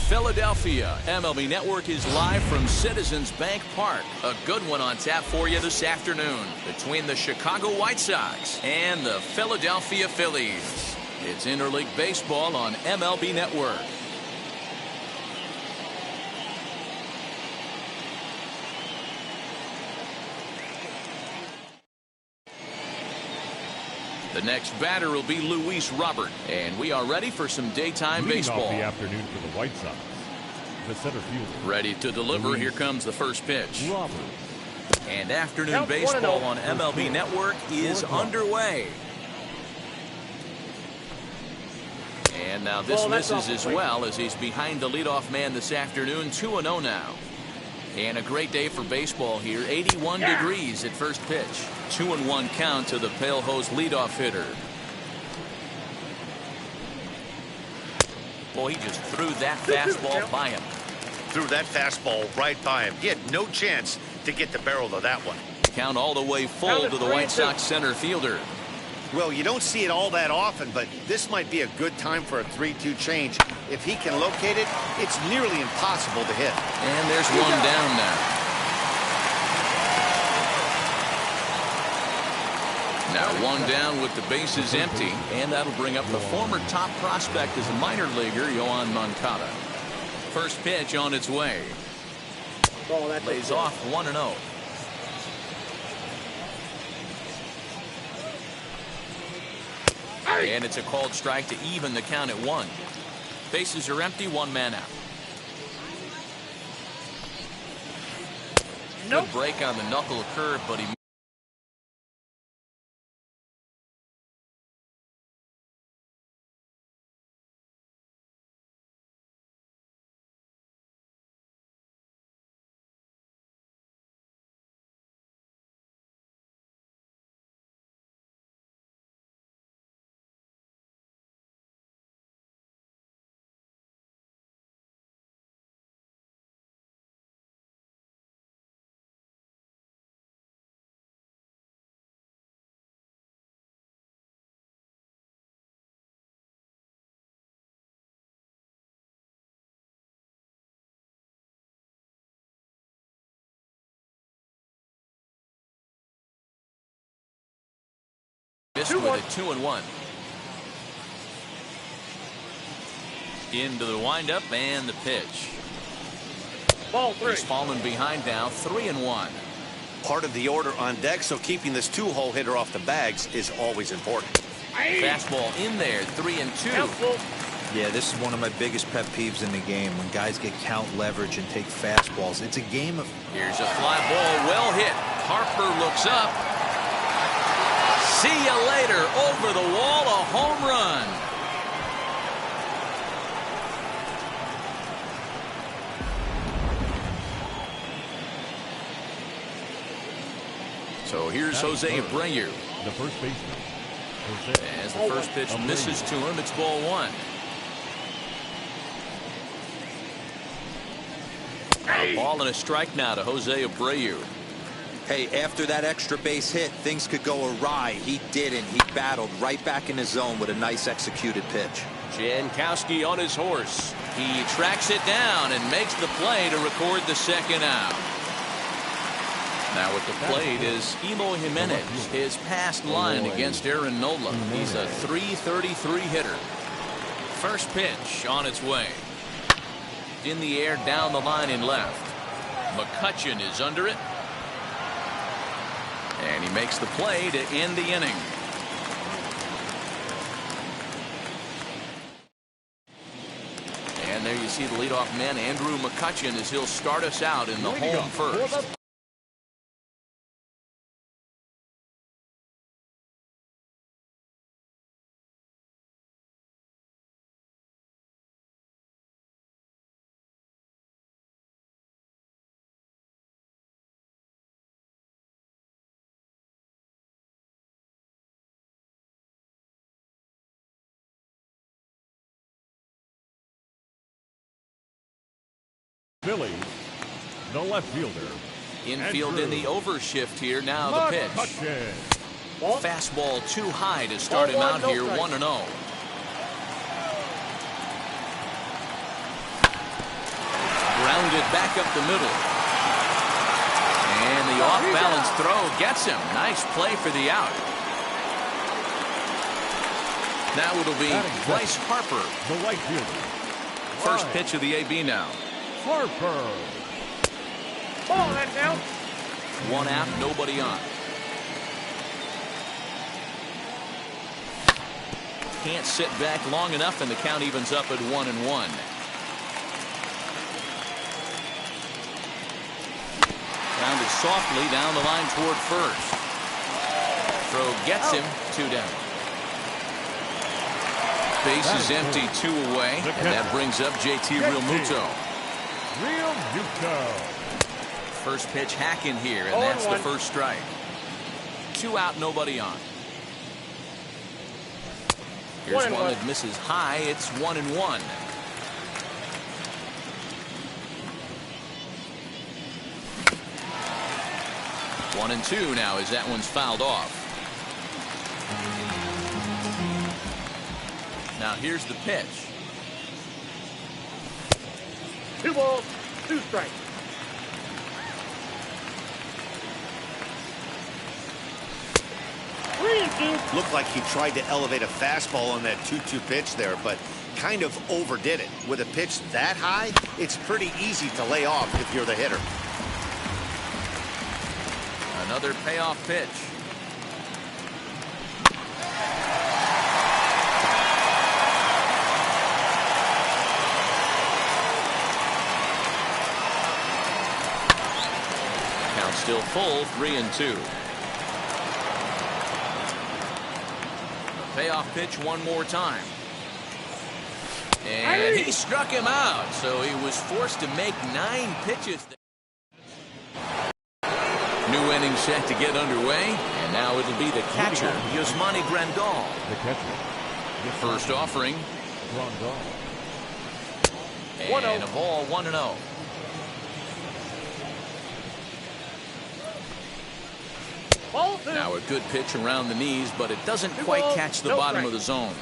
Philadelphia, MLB Network is live from Citizens Bank Park. A good one on tap for you this afternoon between the Chicago White Sox and the Philadelphia Phillies. It's interleague baseball on MLB Network. The next batter will be Luis Robert, and we are ready for some daytime baseball. Off the afternoon for the White Sox. The center fielder. Ready to deliver. Luis. Here comes the first pitch. Robert. And afternoon baseball on MLB Network is underway. And now this misses as well as he's behind the leadoff man this afternoon. 2-0 now. And a great day for baseball here. 81 degrees at first pitch. 2-1 count to the Pale Hose leadoff hitter. Boy, he just threw that fastball by him. Threw that fastball right by him. He had no chance to get the barrel of that one. Count all the way full to the White Sox center fielder. Well, you don't see it all that often, but this might be a good time for a 3-2 change. If he can locate it, it's nearly impossible to hit. And there's one down now. Now one down with the bases empty, and that'll bring up the former top prospect as a minor leaguer, Yoan Moncada. First pitch on its way. Lays off 1-0. And it's a called strike to even the count at 1. Bases are empty, one man out. Good break on the knuckle curve, but he missed with a 2-1. Into the windup and the pitch. Ball 3. He's fallen behind now, 3-1. Part of the order on deck, so keeping this two-hole hitter off the bags is always important. Fastball in there, 3-2. Yeah, this is one of my biggest pet peeves in the game, when guys get count leverage and take fastballs. It's a game of... Here's a fly ball, well hit. Harper looks up. See you later. Over the wall, a home run. So here's Jose Abreu. The first baseman. As the first pitch misses to him, it's ball one. A ball and a strike now to Jose Abreu. Hey, after that extra base hit, things could go awry. He didn't. He battled right back in his zone with a nice executed pitch. Jankowski on his horse. He tracks it down and makes the play to record the second out. Now at the plate is Eloy Jimenez, his past line against Aaron Nola. He's a .333 hitter. First pitch on its way. In the air, down the line and left. McCutchen is under it. And he makes the play to end the inning. And there you see the leadoff man, Andrew McCutchen, as he'll start us out in the home first. Phillies, the left fielder. Infield in the overshift here. Now the pitch. Fastball too high to start him out here, 1-0. Grounded back up the middle. And the off-balance throw gets him. Nice play for the out. Now it'll be Bryce Harper. The right fielder. First pitch of the AB now. Harper. Ball, that's out. One out, nobody on. Can't sit back long enough, and the count evens up at 1-1. Grounded softly down the line toward first. Throw gets him, 2 down. Base is empty, 2 away, and that brings up JT Realmuto. First pitch hacking here, and that's the first strike. 2 out, nobody on. Here's one that misses high. It's 1-1. One and 2 now as that one's fouled off. Now here's the pitch. 2 balls, 2 strikes. Looked like he tried to elevate a fastball on that 2-2 pitch there, but kind of overdid it. With a pitch that high, it's pretty easy to lay off if you're the hitter. Another payoff pitch. Count still full, 3-2. Payoff pitch one more time. And he struck him out, so he was forced to make 9 pitches. New inning set to get underway, and now it'll be the catcher, Yasmani Grandal. The catcher. First offering. Grandal. And a ball, 1-0. Now a good pitch around the knees, but it doesn't quite catch the bottom of the zone.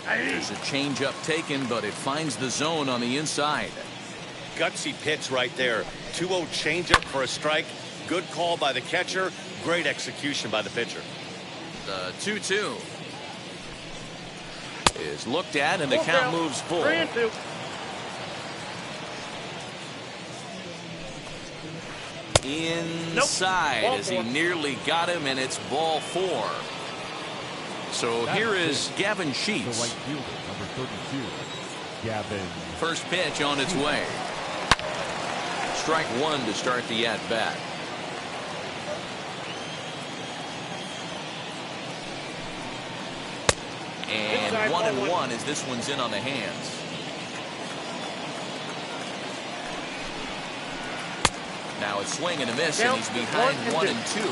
There's a changeup taken, but it finds the zone on the inside. Gutsy pitch right there. 2-0 changeup for a strike. Good call by the catcher. Great execution by the pitcher. The 2-2 is looked at, and the count moves full. 3-2. Inside as he nearly got him, and it's ball 4. So here is Gavin Sheets. The right fielder, number 32. Gavin. First pitch on its way. Strike 1 to start the at-bat. And Inside 1-1 as this one's in on the hands. Now a swing and a miss, and he's behind 1-2.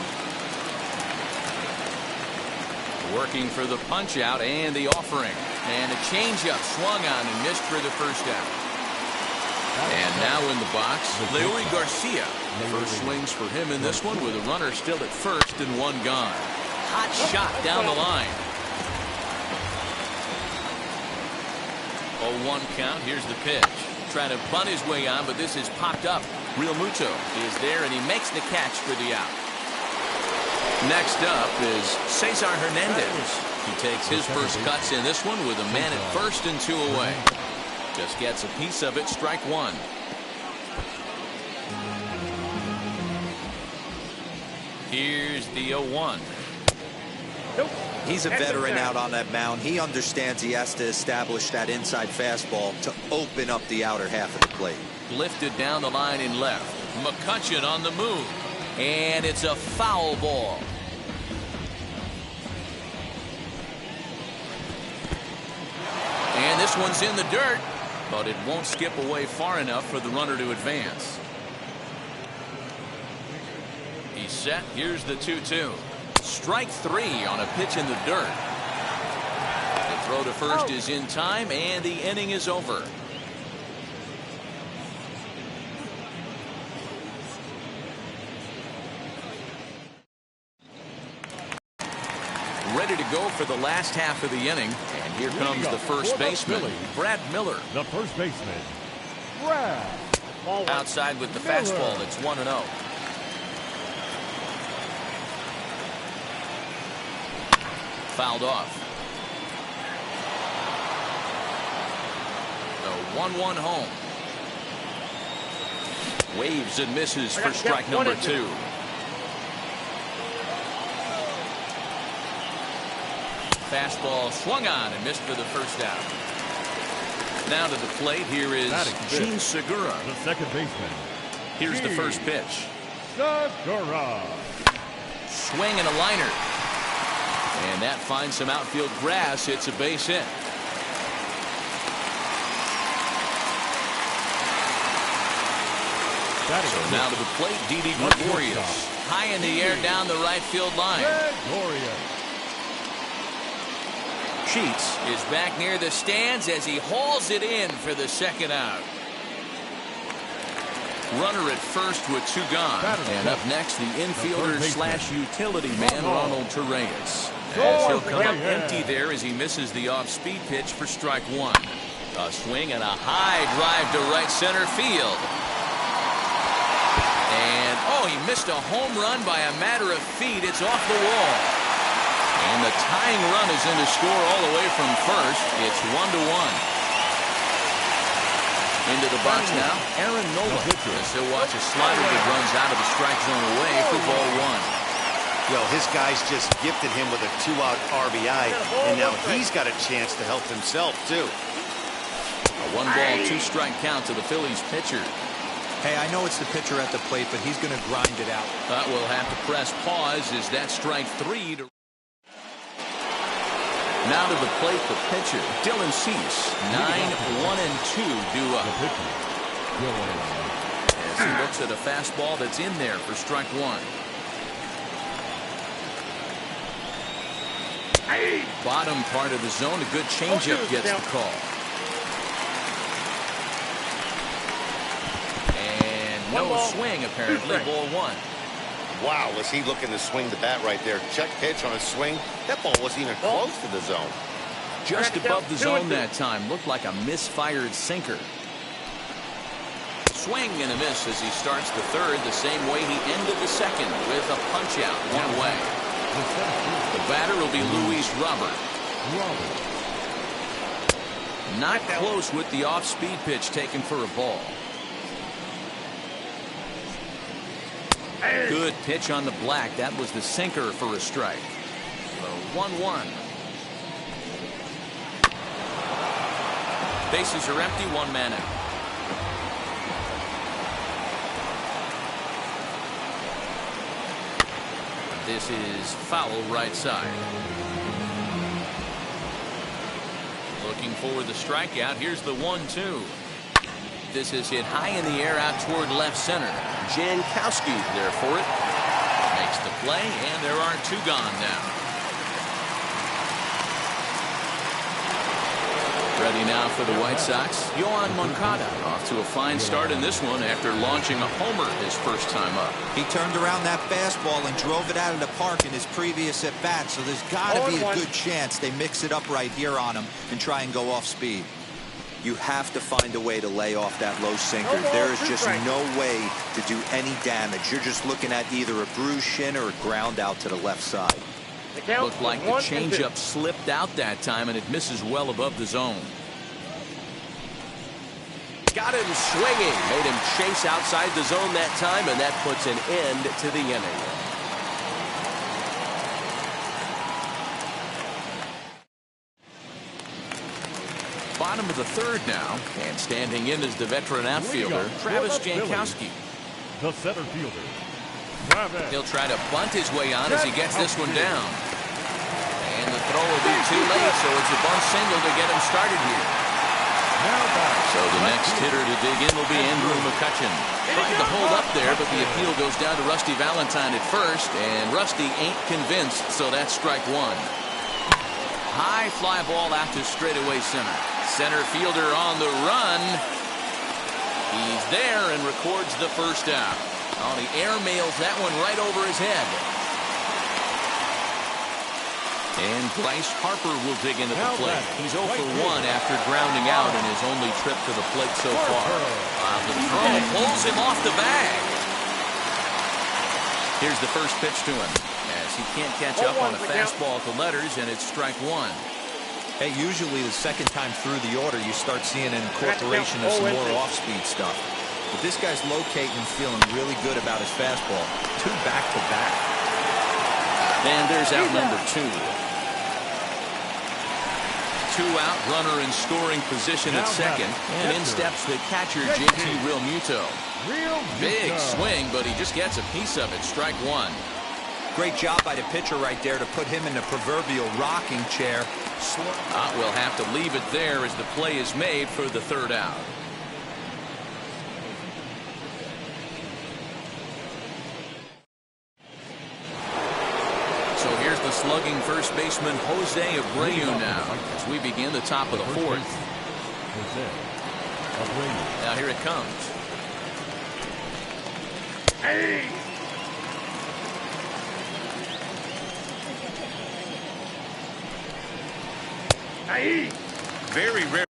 Working for the punch out and the offering. And a changeup swung on and missed for the first out. And now in the box, Leury Garcia. First swings for him in this one with a runner still at first and one gone. Hot shot down the line. 0-1 count. Here's the pitch. Trying to bunt his way on, but this is popped up. Real Muto is there, and he makes the catch for the out. Next up is Cesar Hernandez. He takes his first cuts in this one with a man at first and 2 away. Just gets a piece of it, strike one. Here's the 0-1. He's a veteran out on that mound. He understands he has to establish that inside fastball to open up the outer half of the plate. Lifted down the line in left. McCutcheon on the move. And it's a foul ball. And this one's in the dirt, but it won't skip away far enough for the runner to advance. He's set. Here's the 2-2. Strike three on a pitch in the dirt. The throw to first is in time, and the inning is over. Ready to go for the last half of the inning. And here comes the first baseman, Brad Miller. The first baseman, Brad. Outside with the fastball. It's 1-0. Fouled off. The 1-1 home. Waves and misses for strike number 2. Fastball swung on and missed for the first out. Now to the plate, here is Gene Segura. The second baseman. Here's the first pitch. Segura. Swing and a liner. And that finds some outfield grass. It's a base hit. So now to the plate, Didi Gregorius. High in the air down the right field line. Sheets is back near the stands as he hauls it in for the second out. Runner at first with 2 gone. And up next, the infielder slash utility man, Ronald Torreyes. As he'll come up empty there as he misses the off-speed pitch for strike 1. A swing and a high drive to right center field. And, he missed a home run by a matter of feet. It's off the wall. And the tying run is in to score all the way from first. It's 1-1. Into the box now, Aaron Nola. He'll watch a slider that runs out of the strike zone away for ball 1. His guys just gifted him with a 2-out RBI, and now he's got a chance to help himself, too. A 1-ball, 2-strike count to the Phillies pitcher. Hey, I know it's the pitcher at the plate, but he's going to grind it out. We'll have to press pause as that strike 3 to... Now to the plate, the pitcher, Dylan Cease. 9-1-2 due up. As he looks at a fastball that's in there for strike 1. Bottom part of the zone, a good changeup gets the call. And no swing, apparently, ball 1. Wow, was he looking to swing the bat right there. Check pitch on a swing. That ball wasn't even close to the zone. Just above the zone that time. Looked like a misfired sinker. Swing and a miss as he starts the third the same way he ended the second with a punch out 1 away. The batter will be Luis Robert. Not close with the off-speed pitch taken for a ball. Good pitch on the black. That was the sinker for a strike. So 1-1. Bases are empty, 1 man out. This is foul right side. looking for the strikeout. Here's the 1-2. This is hit high in the air out toward left center. Jankowski there for it. Makes the play, and there are 2 gone now. Ready now for the White Sox. Yoán Moncada off to a fine start in this one after launching a homer his first time up. He turned around that fastball and drove it out of the park in his previous at-bat, so there's got to be a good chance they mix it up right here on him and try and go off speed. You have to find a way to lay off that low sinker. There is just no way to do any damage. You're just looking at either a bruised shin or a ground out to the left side. Looked like the changeup slipped out that time, and it misses well above the zone. Got him swinging. Made him chase outside the zone that time, and that puts an end to the inning. Bottom of the third now, and standing in is the veteran outfielder, Travis Jankowski. The center fielder, Travis. He'll try to bunt his way on as he gets this one down. And the throw will be too late, so it's a bunt single to get him started here. So the next hitter to dig in will be Andrew McCutchen. Trying to hold up there, but the appeal goes down to Rusty Valentine at first, and Rusty ain't convinced, so that's strike 1. High fly ball out to straightaway center. Center fielder on the run. He's there and records the first out. Oh, he airmails that one right over his head. And Bryce Harper will dig into the plate. He's 0 for 1 after grounding out in his only trip to the plate so far. The throw pulls him off the bag. Here's the first pitch to him, as he can't catch up on a fastball to letters, and it's strike 1. Hey, usually the second time through the order, you start seeing an incorporation of some more off-speed stuff. But this guy's locating and feeling really good about his fastball. 2 back-to-back. And there's out number 2. 2 out, runner in scoring position at second, and in steps the catcher, JT Realmuto. Big swing, but he just gets a piece of it. Strike 1. Great job by the pitcher right there to put him in the proverbial rocking chair. We'll have to leave it there as the play is made for the third out. So here's the slugging first baseman Jose Abreu now as we begin the top of the fourth. Now here it comes. Hey! Hey! Very rare.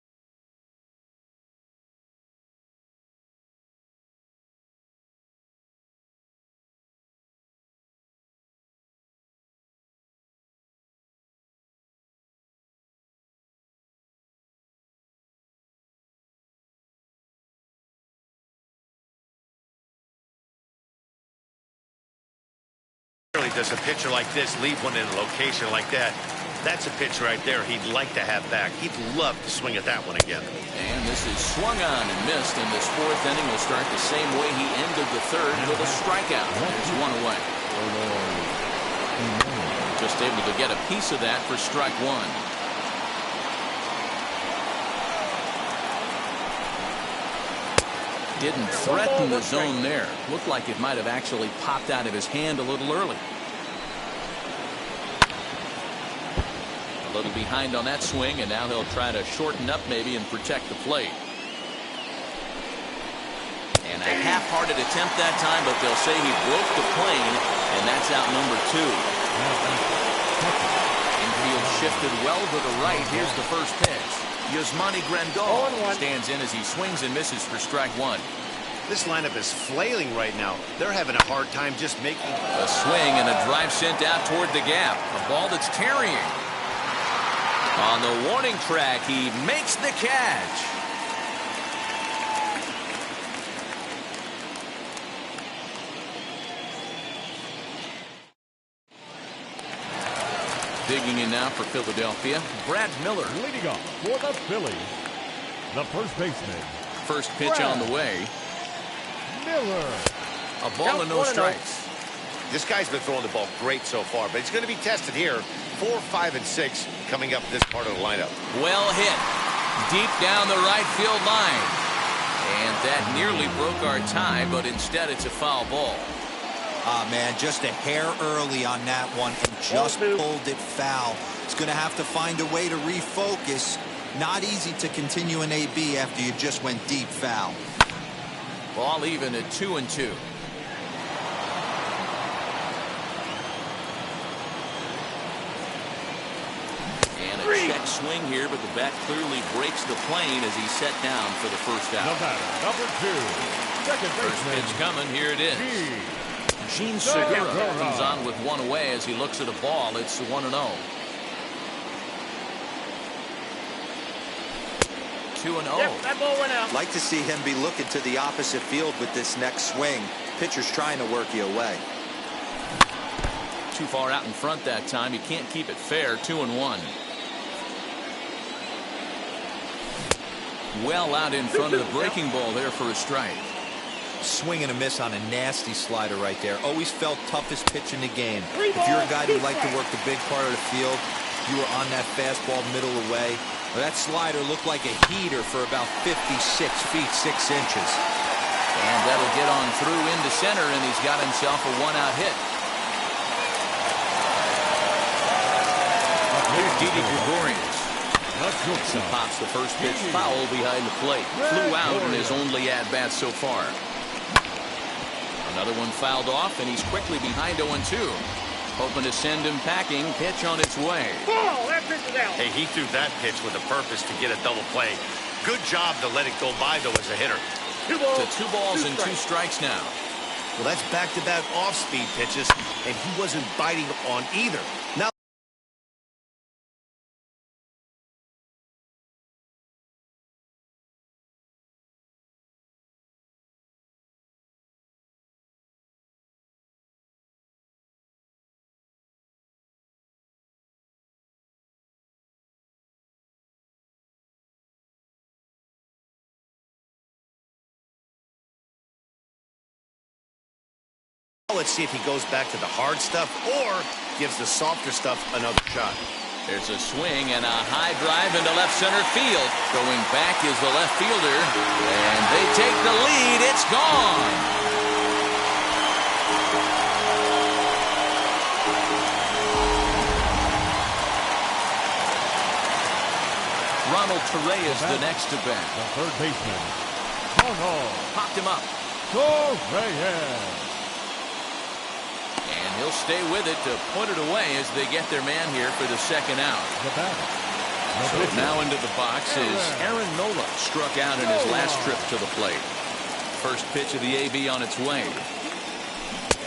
Does a pitcher like this leave one in a location like that? That's a pitch right there he'd like to have back. He'd love to swing at that one again. And this is swung on and missed, and this fourth inning will start the same way he ended the third, with a strikeout. There's 1 away. Just able to get a piece of that for strike 1. Didn't threaten the zone there. Looked like it might have actually popped out of his hand a little early. A little behind on that swing, and now he'll try to shorten up maybe and protect the plate. And a half-hearted attempt that time, but they'll say he broke the plane, and that's out number 2. Infield shifted well to the right. Here's the first pitch. Yasmani Grandal stands in as he swings and misses for strike 1. This lineup is flailing right now. They're having a hard time just making a swing and a drive sent out toward the gap. A ball that's carrying. On the warning track, he makes the catch. Digging in now for Philadelphia, Brad Miller. Leading off for the Phillies, the first baseman. First pitch on the way. Miller. A ball and no strikes. This guy's been throwing the ball great so far, but he's going to be tested here. 4, 5, and 6 coming up this part of the lineup. Well hit. Deep down the right field line. And that nearly broke our tie, but instead it's a foul ball. Ah, man, just a hair early on that one and just pulled it foul. He's going to have to find a way to refocus. Not easy to continue an AB after you just went deep foul. Ball even at 2-2. And a check swing here, but the bat clearly breaks the plane as he's set down for the first out. The batter, number 2, second First baseman. pitch coming. Here it is. Gene Segura comes on with one away as he looks at a ball. It's 1-0. 2-0. Yep, that ball went out. Like to see him be looking to the opposite field with this next swing. Pitcher's trying to work you away. Too far out in front that time. You can't keep it fair. 2-1. Well out in front of the breaking ball there for a strike. Swing and a miss on a nasty slider right there. Always felt toughest pitch in the game. If you're a guy who liked to work the big part of the field, you were on that fastball middle away. Well, that slider looked like a heater for about 56 feet 6 inches. And that'll get on through into center, and he's got himself a one-out hit. Here's Didi Gregorius. He pops the first pitch foul behind the plate. Flew out in his only at-bat so far. Another one fouled off, and he's quickly behind 0-2. Hoping to send him packing. Pitch on its way. Oh, that pitch is out. Hey, he threw that pitch with a purpose to get a double play. Good job to let it go by, though, as a hitter. To 2 balls and 2 strikes now. Well, that's back-to-back off-speed pitches, and he wasn't biting on either. Now let's see if he goes back to the hard stuff or gives the softer stuff another shot. There's a swing and a high drive into left center field. Going back is the left fielder. And they take the lead. It's gone. Ronald Torreyes the next to bat. The third baseman, Ronald Popped him up. Torreyes. And he'll stay with it to put it away as they get their man here for the second out. The batter, So now into the box is Aaron Nola. Struck out in his last trip to the plate. First pitch of the AB on its way.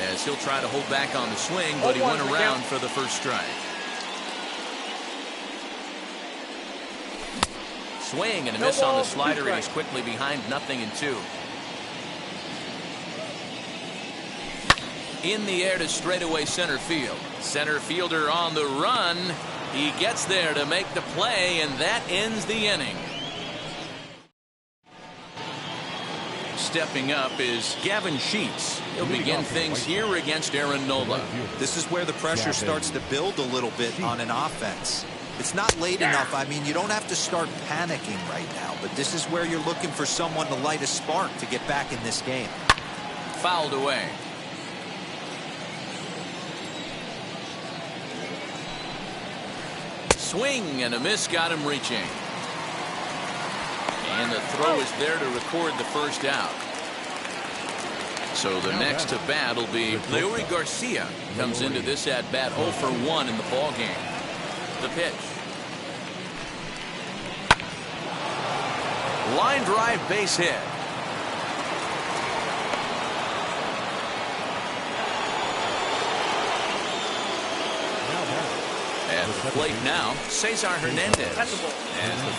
As he'll try to hold back on the swing, but he went around for the first strike. Swing and a miss on the slider, and he's quickly behind 0-2. In the air to straightaway center field. Center fielder on the run. He gets there to make the play, and that ends the inning. Stepping up is Gavin Sheets. He'll begin things here against Aaron Nola. This is where the pressure starts to build a little bit on an offense. It's not late enough. I mean, you don't have to start panicking right now, but this is where you're looking for someone to light a spark to get back in this game. Fouled away. Swing and a miss got him reaching. And the throw is there to record the first out. So the next to bat will be Leury Garcia. Comes into this at bat 0 for 1 in the ball game. The pitch. Line drive base hit. At the plate now, Cesar Hernandez. As the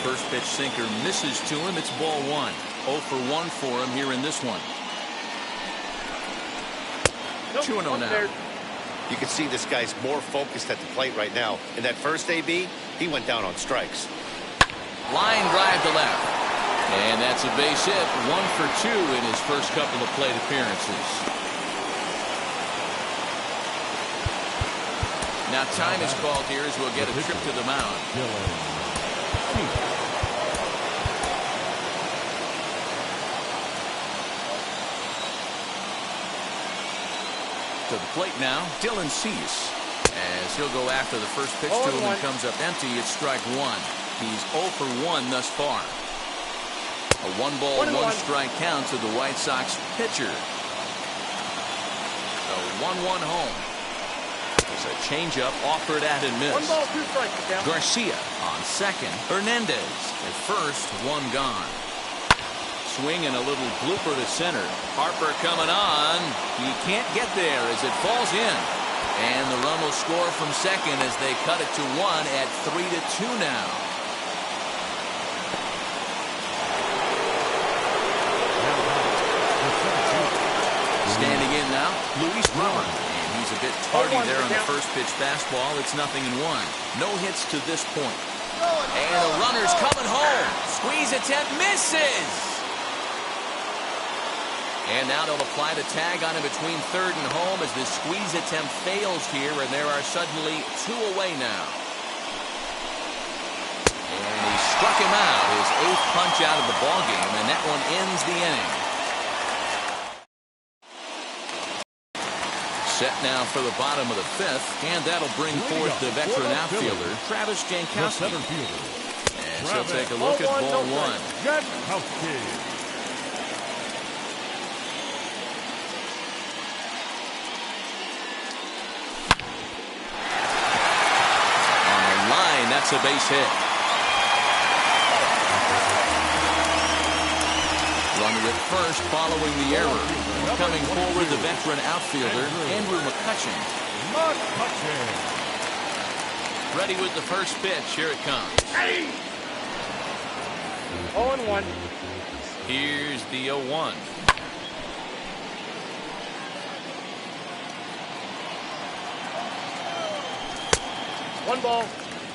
first pitch sinker misses to him, it's ball 1. 0 for 1 for him here in this one. 2-0 now. You can see this guy's more focused at the plate right now. In that first AB, he went down on strikes. Line drive to left. And that's a base hit. 1 for 2 in his first couple of plate appearances. Now time is called here as we'll get a trip to the mound. To the plate now, Dylan Cease. As he'll go after the first pitch to him and comes up empty, it's strike one. He's 0 for 1 thus far. A 1-ball, 1-strike count to the White Sox pitcher. So 1-1 home. There's a changeup offered at and missed. 1 ball, 2 strikes. Garcia on second. Hernandez at first, 1 gone. Swing and a little blooper to center. Harper coming on. He can't get there as it falls in. And the run will score from second as they cut it to 1 at 3-2 now. Standing in now, Luis Robert. And he's a bit tardy there on the first pitch fastball. It's 0-1. No hits to this point. And the runner's coming home. Squeeze attempt misses. And now they'll apply the tag on him between third and home as this squeeze attempt fails here, and there are suddenly 2 away now. And he struck him out, his 8th punch out of the ballgame, and that one ends the inning. Set now for the bottom of the 5th, and that'll bring forth the veteran outfielder, Travis Jankowski. And he'll take a look at ball 1. Jankowski. That's a base hit. Runner at first following the error. Coming forward, the veteran outfielder, Andrew McCutchen. Ready with the first pitch. Here it comes. 0-1. Here's the 0-1. One ball.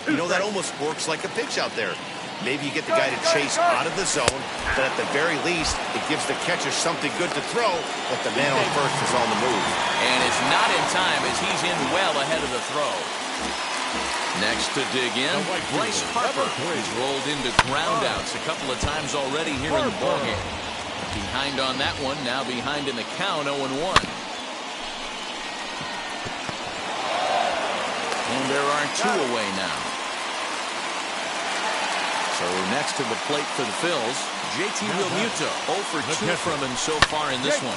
You know, that almost works like a pitch out there. Maybe you get the guy to chase out of the zone, but at the very least, it gives the catcher something good to throw, but the man on first is on the move. And it's not in time as he's in well ahead of the throw. Next to dig in, Bryce Harper. He's rolled into groundouts a couple of times already here in the ballgame. Behind on that one, now behind in the count, 0-1. And there are 2 away now. So next to the plate for the Phils, JT Realmuto. 0 for 2 from him so far in this one.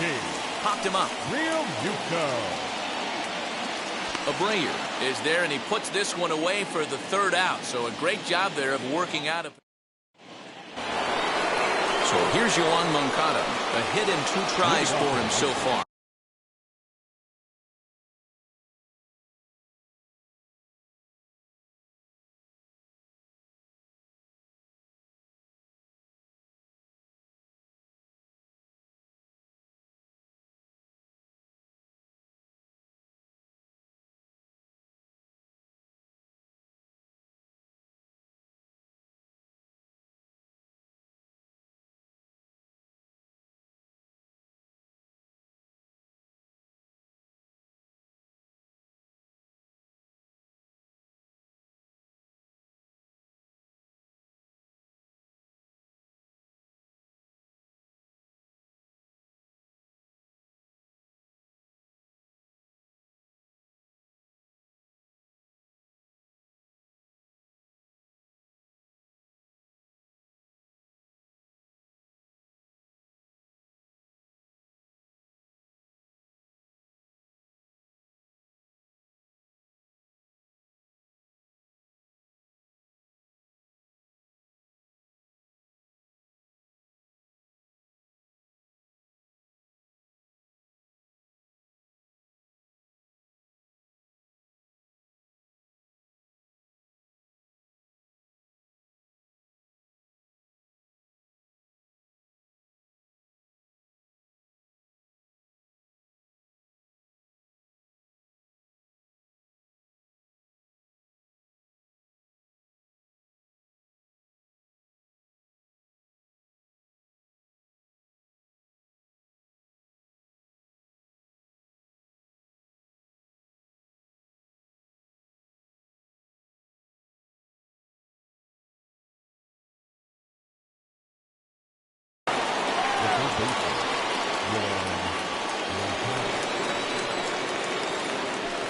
Popped him up. Realmuto. Abreu is there, and he puts this one away for the 3rd out. So a great job there of working out. So here's Yoan Moncada. A hit in 2 tries for him so far.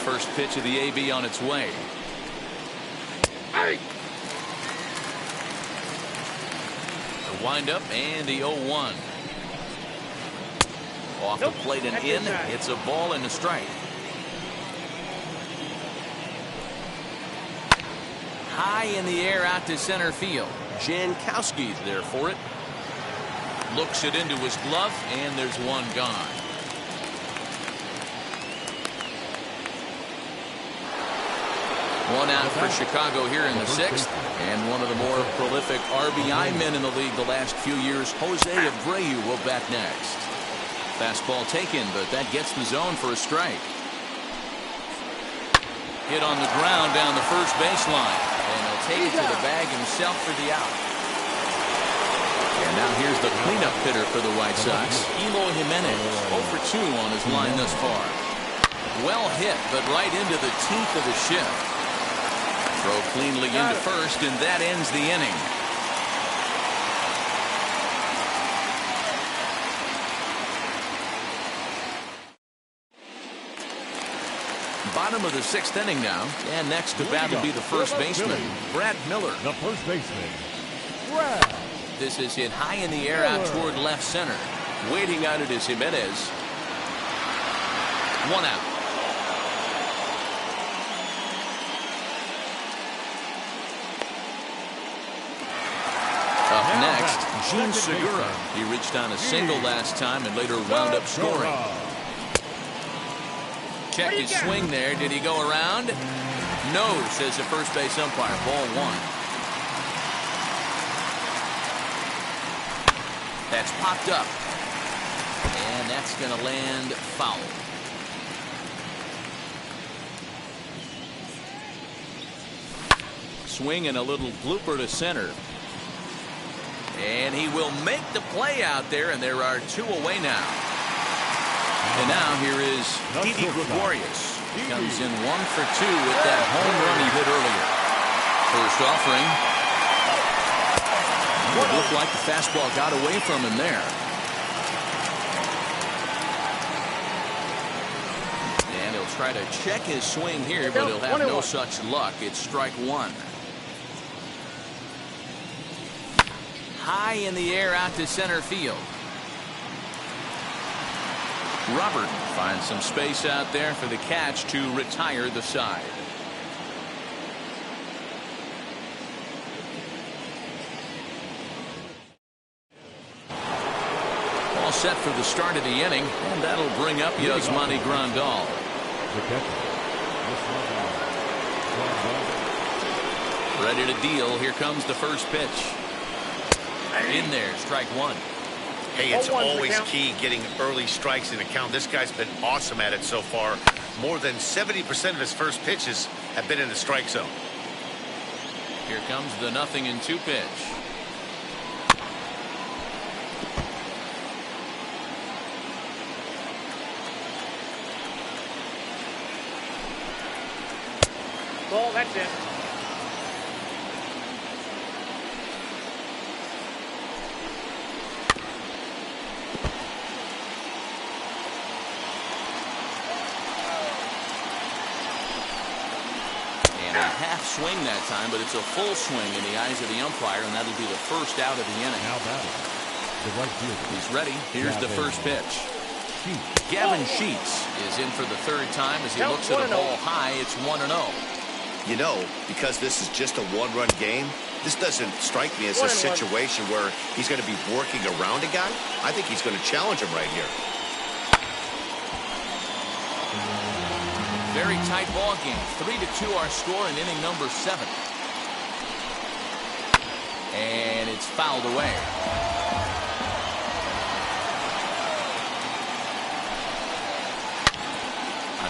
first pitch of the AB on its way. Hey. The windup and the 0-1. Off the plate and in. It's a ball and a strike. High in the air out to center field. Jankowski's there for it. Looks it into his glove, and there's one gone. One out for Chicago here in the sixth. And one of the more prolific RBI men in the league the last few years, Jose Abreu, will bat next. Fastball taken, but that gets the zone for a strike. Hit on the ground down the first baseline. And he'll take it to the bag himself for the out. And now here's the cleanup hitter for the White Sox, Eloy Jimenez, 0 for 2 on his line thus far. Well hit, but right into the teeth of the shift. Throw cleanly into first, and that ends the inning. Bottom of the sixth inning now, and next to bat will be the first baseman, Brad Miller. The first baseman, Brad. This is hit high in the air out toward left center. Waiting on it is Jimenez. One out. Up next, Gene Segura. He reached on a single last time and later wound up scoring. Checked his swing there. Did he go around? No, says the first base umpire. Ball one. That's popped up. And that's going to land foul. Swing and a little blooper to center. And he will make the play out there, and there are two away now. And now here is Didi Gregorius. He comes in 1 for 2 with that home run he hit earlier. First offering. It looked like the fastball got away from him there. And he'll try to check his swing here, but he'll have no such luck. It's strike one. High in the air out to center field. Robert finds some space out there for the catch to retire the side. All set for the start of the inning, and that'll bring up Yasmani Grandal. Ready to deal. Here comes the first pitch. In there, strike one. Hey, it's always key getting early strikes in the count. This guy's been awesome at it so far. More than 70% of his first pitches have been in the strike zone. Here comes the 0-2 pitch. Ball, that's it. Swing that time, but it's a full swing in the eyes of the umpire, and that'll be the first out of the inning. Now batting, the right fielder. He's ready. Here's the first pitch. Gavin Sheets is in for the third time as he looks at a ball high. It's 1-0. You know, because this is just a one-run game, this doesn't strike me as a situation where he's going to be working around a guy. I think he's going to challenge him right here. Very tight ball game. 3-2 our score in inning number 7. And it's fouled away.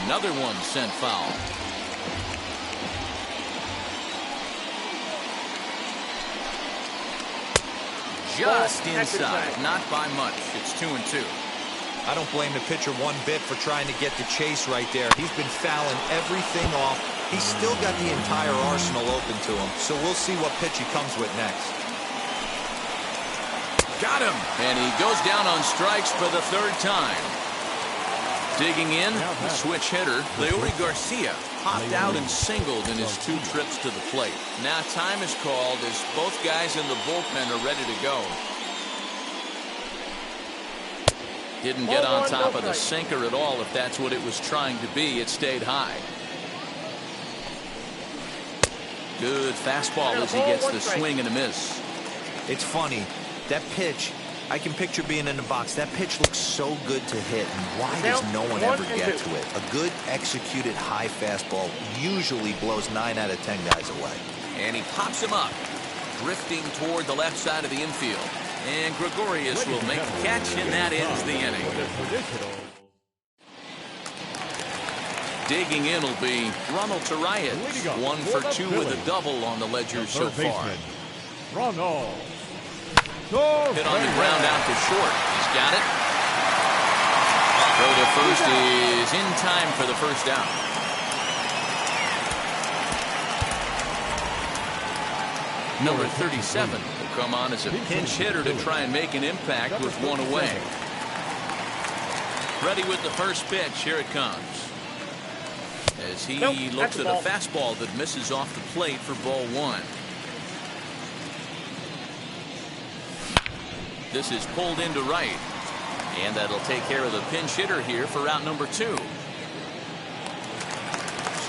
Another one sent foul. Just inside, not by much. It's 2-2. I don't blame the pitcher one bit for trying to get the chase right there. He's been fouling everything off. He's still got the entire arsenal open to him, so we'll see what pitch he comes with next. Got him, and he goes down on strikes for the third time. Digging in, the switch hitter, Leori Garcia, popped out and singled in his 2 trips to the plate. Now time is called as both guys in the bullpen are ready to go. Didn't get on top of the sinker at all if that's what it was trying to be. It stayed high. Good fastball as he gets the swing and a miss. It's funny, that pitch, I can picture being in the box. That pitch looks so good to hit, and why does no one ever get to it? A good executed high fastball usually blows 9 out of 10 guys away. And he pops him up, drifting toward the left side of the infield. And Gregorius will make the catch, and that ends the inning. Digging in will be Ronald Tarias, 1 for 2 with a double on the ledger so far. Ronald. Hit on the ground out to short. He's got it. Throw to first is in time for the first down. Number 37 will come on as a pinch hitter to try and make an impact with 1 away. Ready with the first pitch. Here it comes. As he looks at a fastball that misses off the plate for ball 1. This is pulled into right, and that'll take care of the pinch hitter here for out number 2.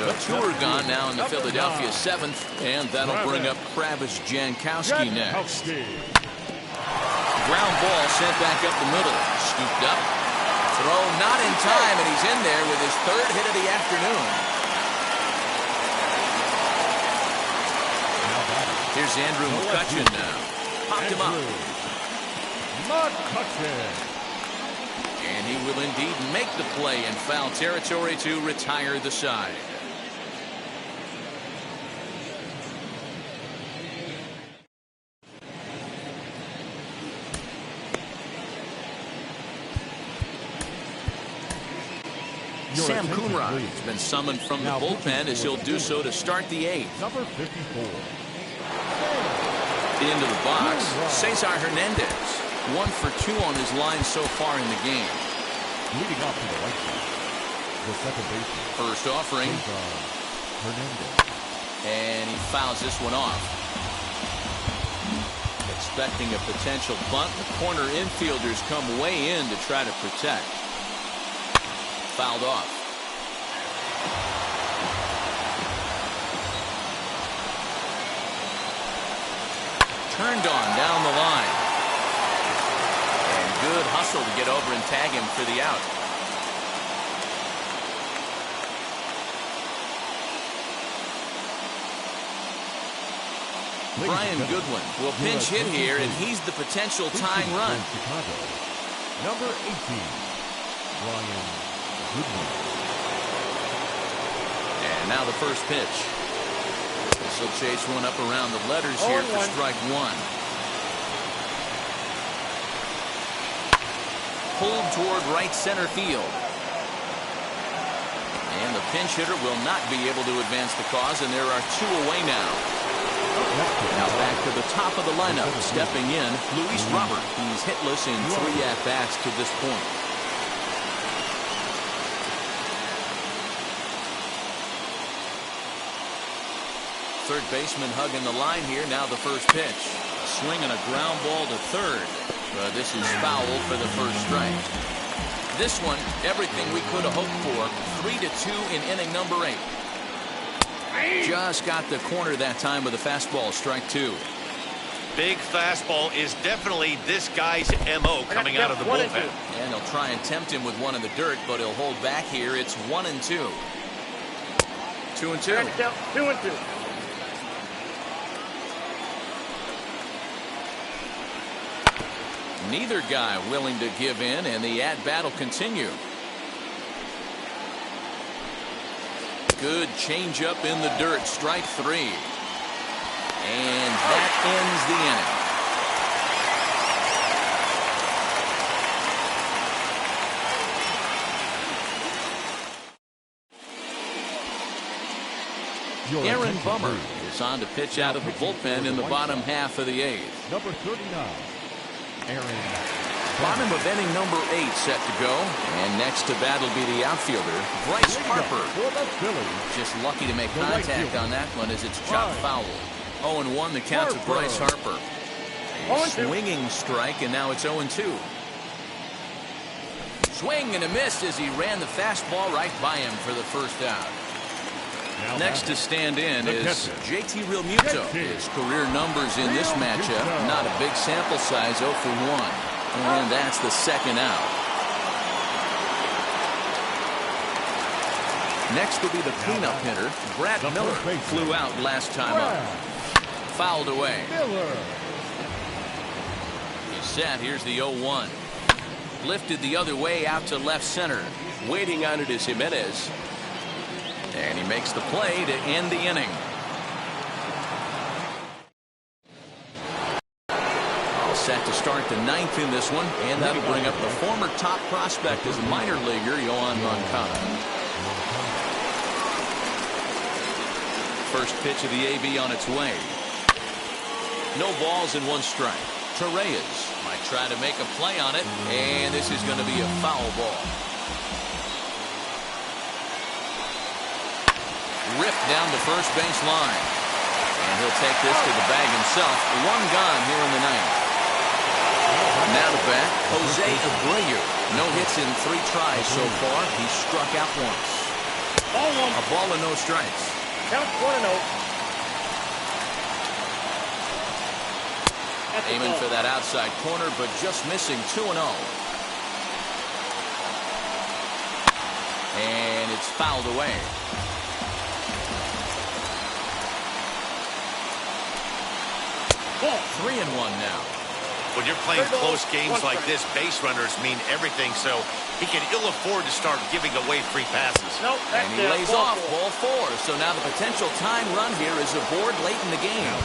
So 2 are gone now in the Philadelphia 7th, and that'll bring up Travis Jankowski next. Ground ball sent back up the middle, scooped up, throw not in time, and he's in there with his 3rd hit of the afternoon. Here's Andrew McCutcheon now, popped him up. And he will indeed make the play in foul territory to retire the side. Sam Coonrod has been summoned from the bullpen as he'll do so to start the 8th. Number 54. Into the box, Cesar Hernandez. 1 for 2 on his line so far in the game. Leading off to the right side, the second baseman. First offering. Hernandez. And he fouls this one off. Expecting a potential bunt, the corner infielders come way in to try to protect. Fouled off. Turned on down the line. Good hustle to get over and tag him for the out. Brian Goodwin will pinch hit here, and he's the potential tying run. Number 18, Brian Goodwin. And now the first pitch. This will chase one up around the letters here for strike 1. Pulled toward right center field. And the pinch hitter will not be able to advance the cause, and there are 2 away now. Now back to the top of the lineup. Stepping in, Luis Robert. He's hitless in 3 at-bats to this point. Third baseman hugging the line here. Now the first pitch. A swing and a ground ball to third. But this is foul for the first strike. This one, everything we could have hoped for. 3-2 in inning number 8. Just got the corner that time with a fastball, strike 2. Big fastball is definitely this guy's MO coming out of the bullpen. And they'll try and tempt him with one in the dirt, but he'll hold back here. It's 1-2. 2-2. 2-2. Neither guy willing to give in, and the at-bat will continue. Good changeup in the dirt, strike 3. And that ends the inning. Aaron Bummer is on to pitch out of the bullpen in the bottom half of the 8th. Number 39, Aaron Bottom of inning number 8 set to go. And next to bat will be the outfielder, Bryce Harper. For the Phillies, Just lucky to make The right contact fielder. on that one as it's chopped foul. 0-1 the count to Bryce Harper. A swinging strike, and now it's 0-2. Swing and a miss as he ran the fastball right by him for the first out. Now Next to batting, stand in the is catcher. JT Realmuto. JT. His career numbers in this matchup, not a big sample size, 0 for 1. And that's the second out. Next will be the cleanup hitter, Brad The Miller. first baseman. Flew out last time up. Fouled away. Miller. He's set. Here's the 0-1. Lifted the other way out to left center. Waiting on it is Jimenez. And he makes the play to end the inning. All set to start the 9th in this one. And that'll bring up the former top prospect as a minor leaguer, Yohan Moncada. First pitch of the AB on its way. No balls and 1 strike. Torreyes might try to make a play on it, and this is going to be a foul ball. Ripped down the first base line. And he'll take this to the bag himself. 1 gone here in the 9th. Now to bat, Jose Abreu. No hits in 3 tries so far. He struck out once. Ball 1. A ball and no strikes. Count 1-0. Aiming for that outside corner, but just missing 2-0. And it's fouled away. Ball. 3-1 now. When you're playing Third ball, close games 1 like strike. this, base runners mean everything, so he can ill afford to start giving away free passes. Nope, And that's he lays ball off 4. ball 4. So now the potential tying run here is aboard late in the game.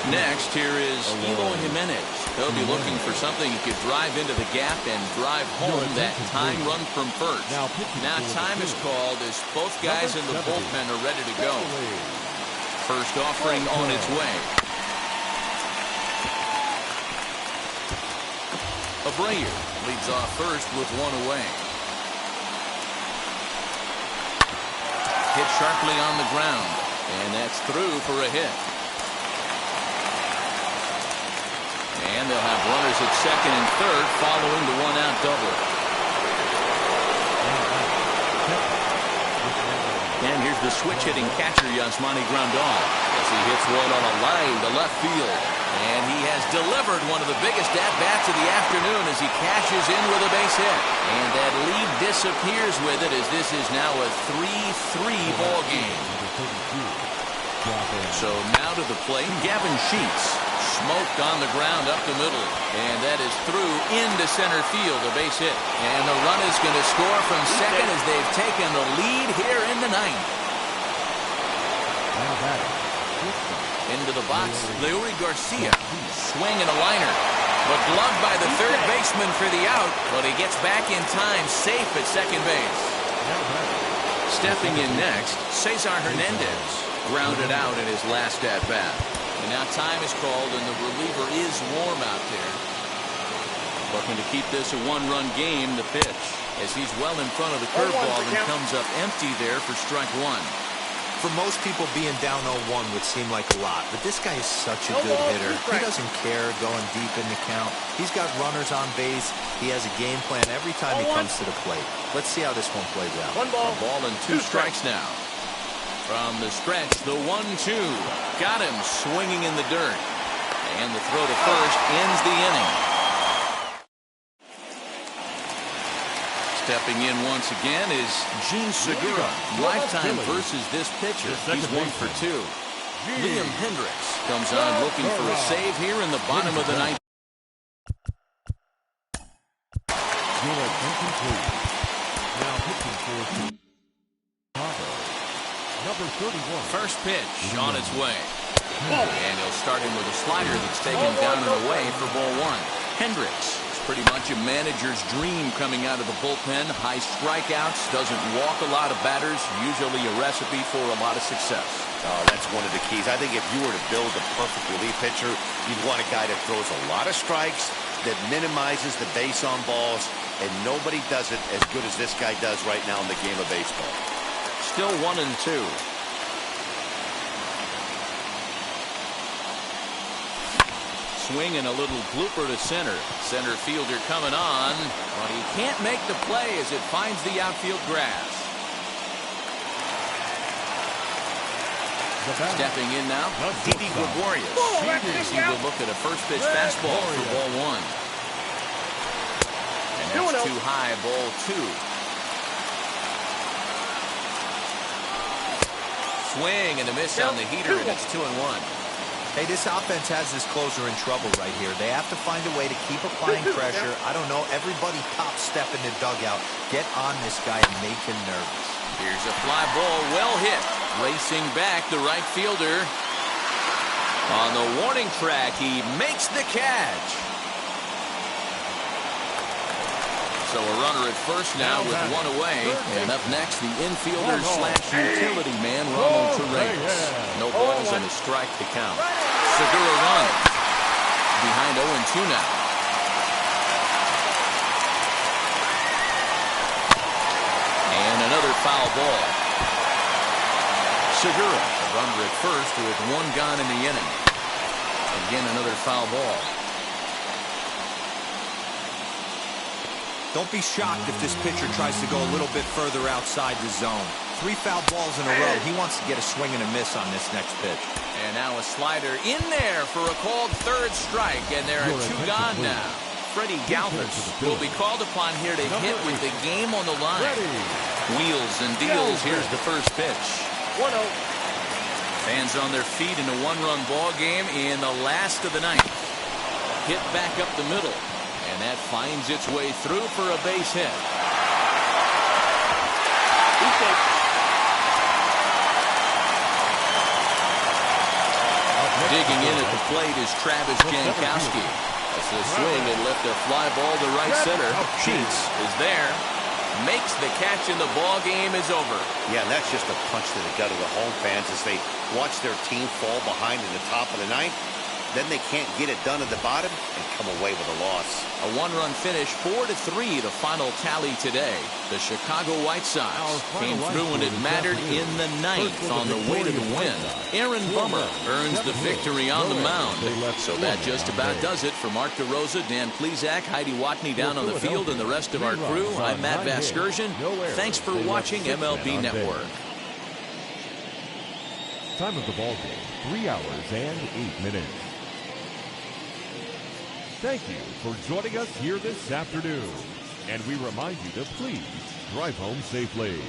Next, here is Eloy Jimenez. He'll be looking for something he could drive into the gap and drive home that tying run from first. Now time is called as both guys in the bullpen are ready to go. First offering on its way. Abreu leads off first with 1 away. Hit sharply on the ground, and that's through for a hit. And they'll have runners at second and third following the 1-out double. And here's the switch-hitting catcher, Yasmani Grandal, as he hits one on a line to left field. And he has delivered one of the biggest at-bats of the afternoon as he cashes in with a base hit. And that lead disappears with it as this is now a 3-3 ball game. So now to the plate, Gavin Sheets. Smoked on the ground up the middle. And that is through into center field, a base hit. And the run is going to score from second as they've taken the lead here in the 9th. Into the box, Leury Garcia. Swing and a liner. But gloved by the third baseman for the out. But he gets back in time, safe at second base. Stepping in next, Cesar Hernandez. Grounded out in his last at-bat. And now time is called, and the reliever is warm out there. Looking to keep this a 1-run game, the pitch. As he's well in front of the curveball and comes up empty there for strike 1. For most people, being down 0-1 would seem like a lot, but this guy is such a good hitter. He doesn't care going deep in the count. He's got runners on base. He has a game plan every time he comes to the plate. Let's see how this one plays out. 1 ball. A ball and 2 strikes now. From the stretch, the 1-2. Got him swinging in the dirt. And the throw to first ends the inning. Stepping in once again is Gene Segura. Lifetime versus this pitcher. He's 1 for 2. Liam Hendricks comes on looking for a save here in the bottom of the 9th. Now pitching for number 31. First pitch on its way. And he'll start him with a slider that's taken down and away for ball 1. Hendricks. Pretty much a manager's dream coming out of the bullpen. High strikeouts, doesn't walk a lot of batters, usually a recipe for a lot of success. Oh, that's one of the keys. I think if you were to build a perfect relief pitcher, you'd want a guy that throws a lot of strikes, that minimizes the base on balls, and nobody does it as good as this guy does right now in the game of baseball. Still 1-2. Swing and a little blooper to center. Center fielder coming on, but he can't make the play as it finds the outfield grass. Stepping in now, Didi Gregorius. He will look at a first pitch fastball for ball one. And that's too high, ball two. Swing and a miss on the heater, and it's 2-1. Hey, this offense has this closer in trouble right here. They have to find a way to keep applying pressure. I don't know. Everybody top step in the dugout. Get on this guy and make him nervous. Here's a fly ball, well hit. Racing back, the right fielder. On the warning track, he makes the catch. So a runner at first now with one away. And up next, the infielder slash utility man, Ronald Torres. No balls and a strike to count. Segura runs. Behind 0-2 now. And another foul ball. Segura, a runner at first with one gone in the inning. Again, another foul ball. Don't be shocked if this pitcher tries to go a little bit further outside the zone. 3 foul balls in a row. He wants to get a swing and a miss on this next pitch. And now a slider in there for a called third strike, and there are 2 gone now. Freddie Galvis will be called upon here to hit with the game on the line. Wheels and deals. Here's the first pitch. 1-0. Fans on their feet in a 1-run ball game in the last of the ninth. Hit back up the middle. And that finds its way through for a base hit. Digging in at the plate is Travis Jankowski. That's a swing and left a fly ball to right center. Sheets is there. Makes the catch and the ball game is over. Yeah, and that's just a punch to the gut of the home fans as they watch their team fall behind in the top of the ninth. Then they can't get it done at the bottom and come away with a loss. A 1-run finish, 4-3, the final tally today. The Chicago White Sox came through when it mattered in the ninth on the way to the win. Aaron Bummer earns the victory on the mound. So that just about does it for Mark DeRosa, Dan Plesac, Heidi Watney down on the field, and the rest of our crew. I'm Matt Vasgersian. Thanks for watching MLB Network. Time of the ball game, 3 hours and 8 minutes. Thank you for joining us here this afternoon. And we remind you to please drive home safely.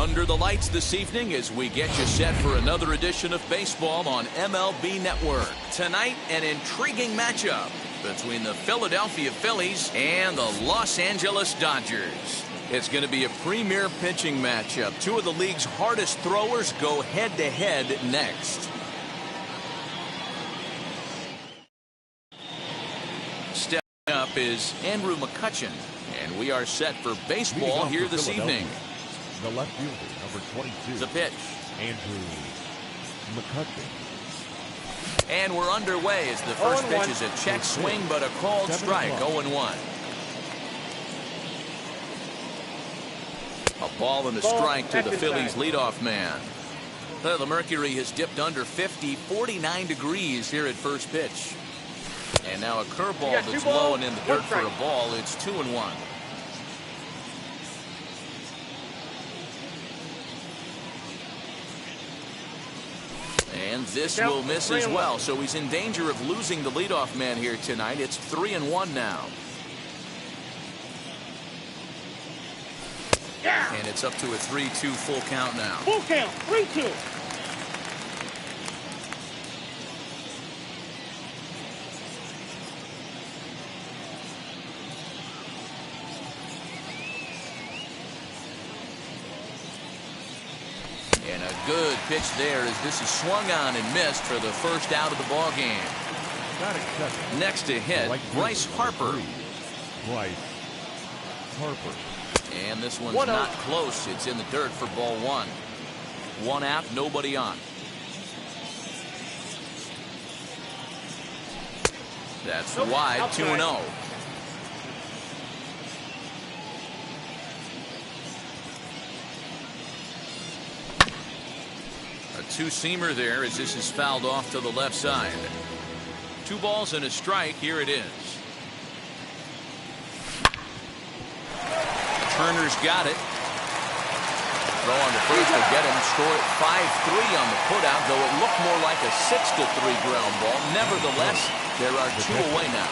under the lights this evening as we get you set for another edition of baseball on MLB Network. Tonight, an intriguing matchup between the Philadelphia Phillies and the Los Angeles Dodgers. It's going to be a premier pitching matchup. Two of the league's hardest throwers go head-to-head next. Stepping up is Andrew McCutchen, and we are set for baseball here this evening. The left fielder, number 22. The pitch. Andrew McCutchen. And we're underway as the first pitch is a check swing, but a called strike, 0-1. A ball and a strike to the Phillies leadoff man. The mercury has dipped under 50, 49 degrees here at first pitch. And now a curveball that's low and in the dirt for a ball. It's 2-1. And this will miss as well, so he's in danger of losing the leadoff man here tonight. It's 3-1 now. Yeah. And it's up to a 3-2 full count now. Full count, 3-2. And a good pitch there as this is swung on and missed for the first out of the ball game. Next to hit, Bryce Harper. Bryce Harper. And this one's not close. It's in the dirt for ball one. One out, nobody on. That's wide, 2-0. A two-seamer there as this is fouled off to the left side. 2 balls and a strike. Here it is. Turner's got it. Throw on the first to get him. Score it 5-3 on the putout, though it looked more like a 6-3 ground ball. Nevertheless, there are 2 away now.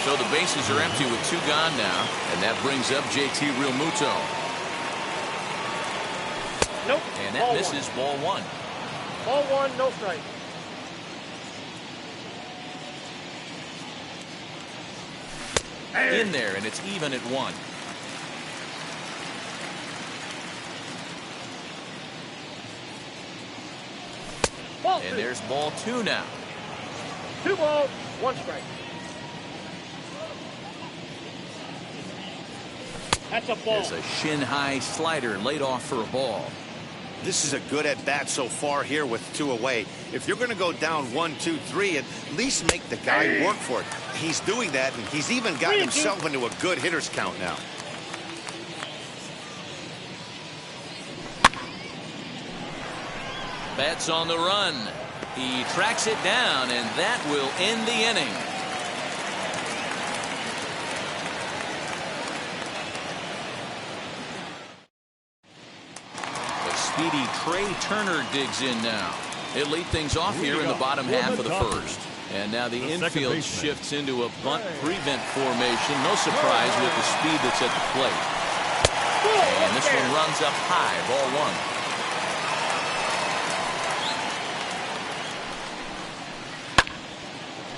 So the bases are empty with 2 gone now, and that brings up JT Realmuto. Nope. And that misses ball 1. Ball 1, no strike. In there, and it's even at 1. And there's ball 2 now. 2 balls, 1 strike. That's a ball. It's a shin-high slider laid off for a ball. This is a good at-bat so far here with 2 away. If you're going to go down 1, 2, 3, at least make the guy work for it. He's doing that, and he's even gotten himself into a good hitter's count now. Bats on the run. He tracks it down, and that will end the inning. The speedy Trey Turner digs in now. He'll lead things off here in the bottom half of the first. And now the infield shifts into a bunt prevent formation. No surprise with the speed that's at the plate. And this one runs up high, ball 1.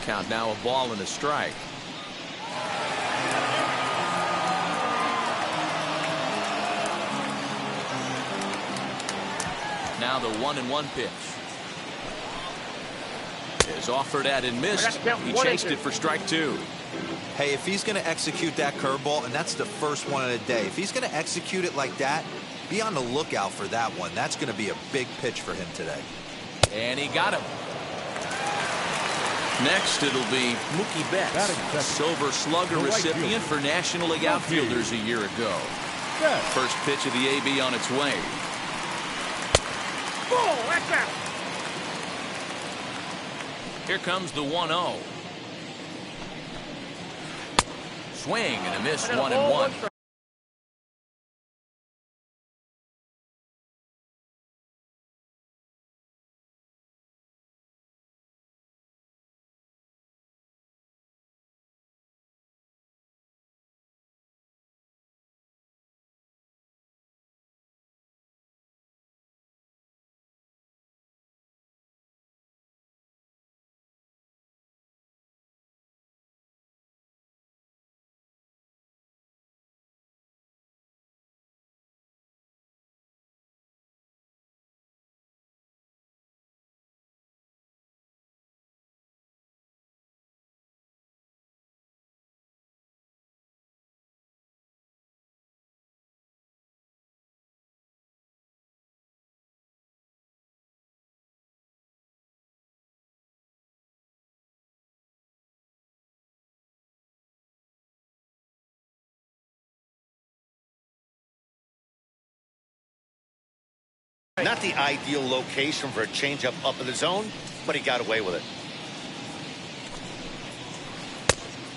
Count now, a ball and a strike. Now the 1-1 pitch is offered at and missed. He chased it for strike 2. Hey, if he's going to execute that curveball, and that's the first one of the day, if he's going to execute it like that, be on the lookout for that one. That's going to be a big pitch for him today. And he got him. Next, it'll be Mookie Betts, Silver Slugger recipient for National League outfielders a year ago. First pitch of the AB on its way. That's out. Here comes the 1-0. Swing and a miss, 1-1. Not the ideal location for a changeup up in the zone, but he got away with it.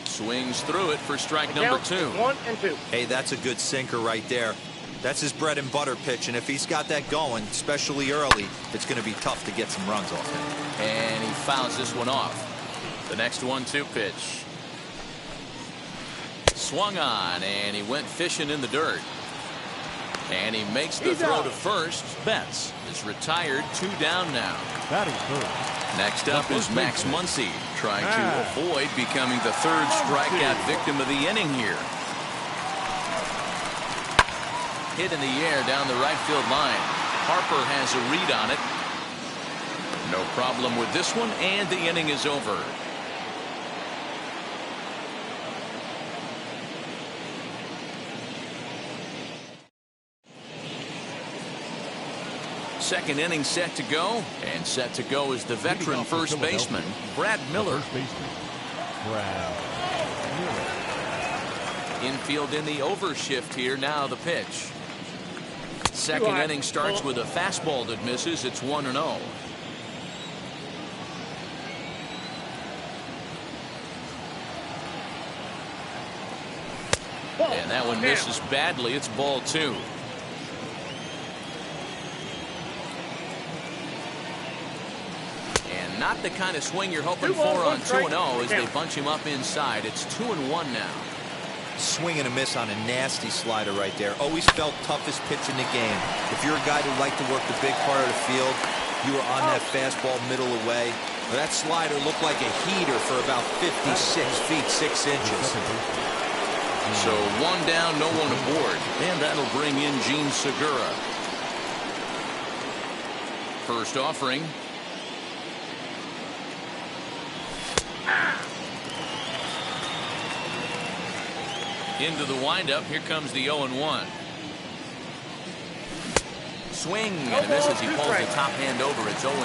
Swings through it for strike number 2. 1 and 2. Hey, that's a good sinker right there. That's his bread and butter pitch, and if he's got that going, especially early, it's going to be tough to get some runs off him. And he fouls this one off. The next 1-2 pitch. Swung on, and he went fishing in the dirt. And he makes the throw to first. Betts is retired, 2 down now. Batting first. Next up is Max Muncy, trying to avoid becoming the 3rd strikeout victim of the inning here. Hit in the air down the right field line. Harper has a read on it. No problem with this one, and the inning is over. Second inning set to go, and set to go is the veteran first baseman, Brad Miller. Infield in the overshift here. Now the pitch. Second inning starts with a fastball that misses. It's 1-0. And that one misses badly. It's ball 2. And not the kind of swing you're hoping for on 2-0 as they bunch him up inside. It's 2-1 now. Swing and a miss on a nasty slider right there. Always felt toughest pitch in the game. If you're a guy who liked to work the big part of the field, you were on that fastball middle away. Well, that slider looked like a heater for about 56 feet 6 inches. So 1 down, no one aboard, and that'll bring in Gene Segura. First offering. Into the windup. Here comes the 0-1. Swing and a miss as he pulls the top hand over. It's 0-2.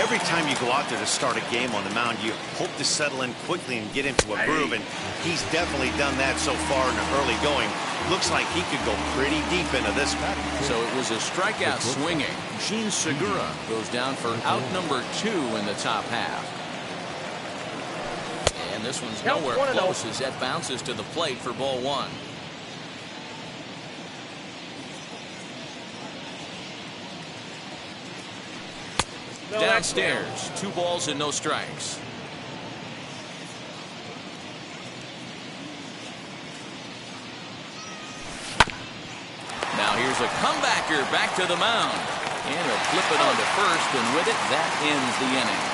Every time you go out there to start a game on the mound, you hope to settle in quickly and get into a groove, and he's definitely done that so far in the early going. Looks like he could go pretty deep into this battle. So it was a strikeout swinging. Gene Segura goes down for out number 2 in the top half. And this one's nowhere close as that bounces to the plate for ball 1. Downstairs, 2 balls and no strikes. Now here's a comebacker back to the mound. And he'll flip it onto first, and with it, that ends the inning.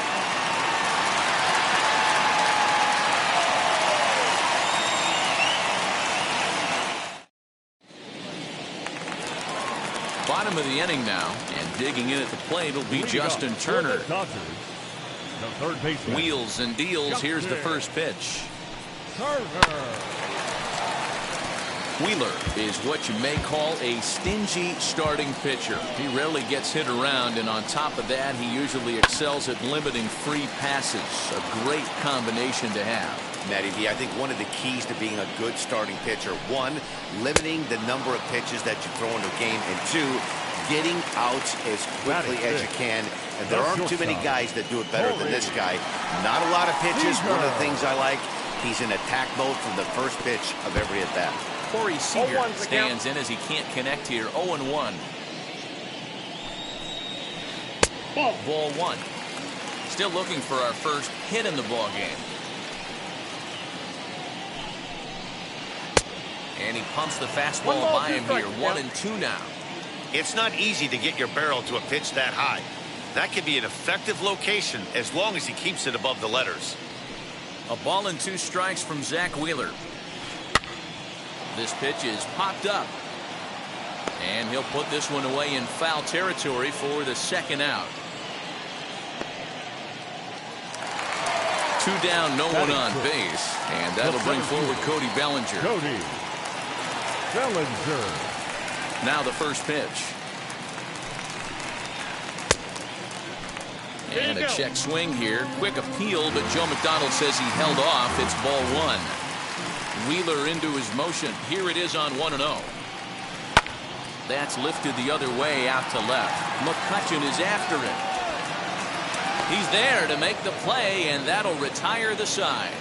Bottom of the inning now, and digging in at the plate will be Justin Turner. Wheels and deals. Here's the first pitch. Wheeler is what you may call a stingy starting pitcher. He rarely gets hit around, and on top of that, he usually excels at limiting free passes. A great combination to have. Matty V, I think one of the keys to being a good starting pitcher, 1, limiting the number of pitches that you throw into a game, and 2, getting outs as quickly as you can. And there aren't too many guys that do it better than this guy. Not a lot of pitches. One of the things I like, he's in attack mode from the first pitch of every at-bat. Corey Seager stands in as he can't connect here. 0-1. Ball 1. Still looking for our first hit in the ball game. And he pumps the fastball by him here. 1-2 now. It's not easy to get your barrel to a pitch that high. That could be an effective location as long as he keeps it above the letters. A ball and 2 strikes from Zach Wheeler. This pitch is popped up. And he'll put this one away in foul territory for the second out. 2 down, no one on base. And that'll bring forward Cody Bellinger. Now the first pitch. And a check swing here. Quick appeal, but Joe McDonald says he held off. It's ball 1. Wheeler into his motion. Here it is on 1-0. That's lifted the other way out to left. McCutcheon is after it. He's there to make the play, and that'll retire the side.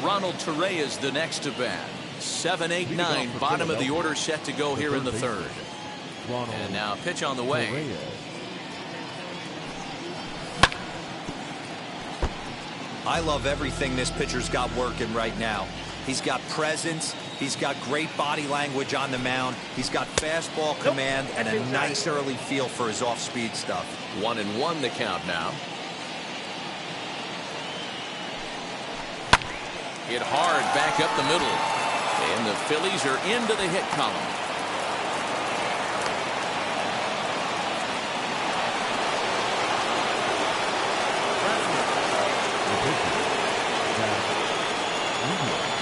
Ronald Torre is the next to bat. 7, 8, 9, bottom of the order set to go here in the third. And now pitch on the way. I love everything this pitcher's got working right now. He's got presence. He's got great body language on the mound. He's got fastball command and a nice early feel for his off-speed stuff. 1-1 the count now. Hit hard back up the middle. And the Phillies are into the hit column.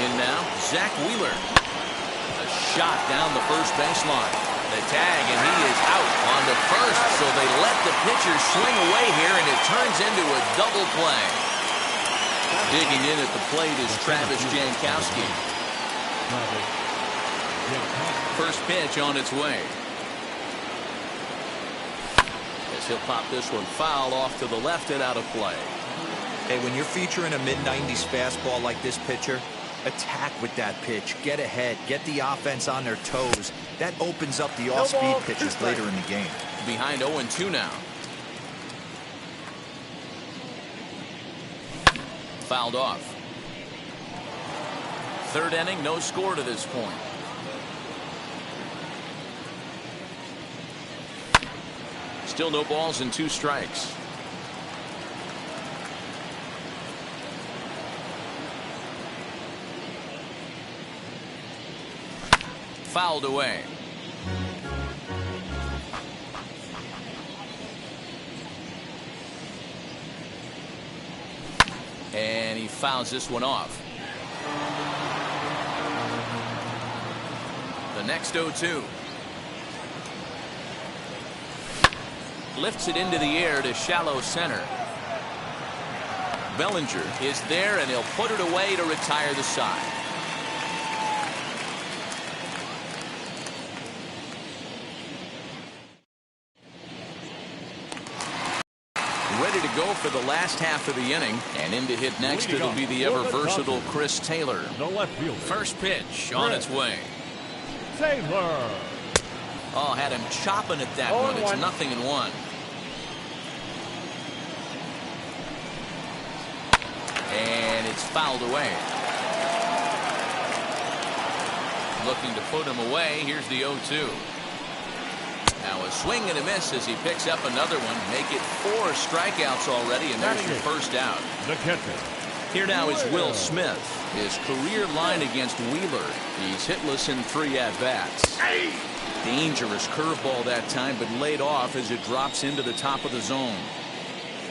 In now, Zach Wheeler. A shot down the first baseline. The tag, and he is out on the first, so they let the pitcher swing away here, and it turns into a double play. Digging in at the plate is Travis Jankowski. First pitch on its way. As he'll pop this one foul off to the left and out of play. Hey, when you're featuring a mid-90s fastball like this pitcher, attack with that pitch. Get ahead. Get the offense on their toes. That opens up the off-speed pitches later in the game. Behind 0-2 now. Fouled off. Third inning, no score to this point. Still no balls and 2 strikes. Fouled away. And he fouls this one off. The next 0-2. Lifts it into the air to shallow center. Bellinger is there, and he'll put it away to retire the side. Ready to go for the last half of the inning, and in to hit next it'll be the ever versatile Chris Taylor. The left fielder. First pitch on its way. Taylor. Oh, had him chopping at that one. It's 0-1. And it's fouled away. Looking to put him away. Here's the 0-2. Now a swing and a miss as he picks up another one. Make it 4 strikeouts already, and there's your first out. The catcher. Here now is Will Smith. His career line against Wheeler. He's hitless in 3 at-bats. Dangerous curveball that time, but laid off as it drops into the top of the zone.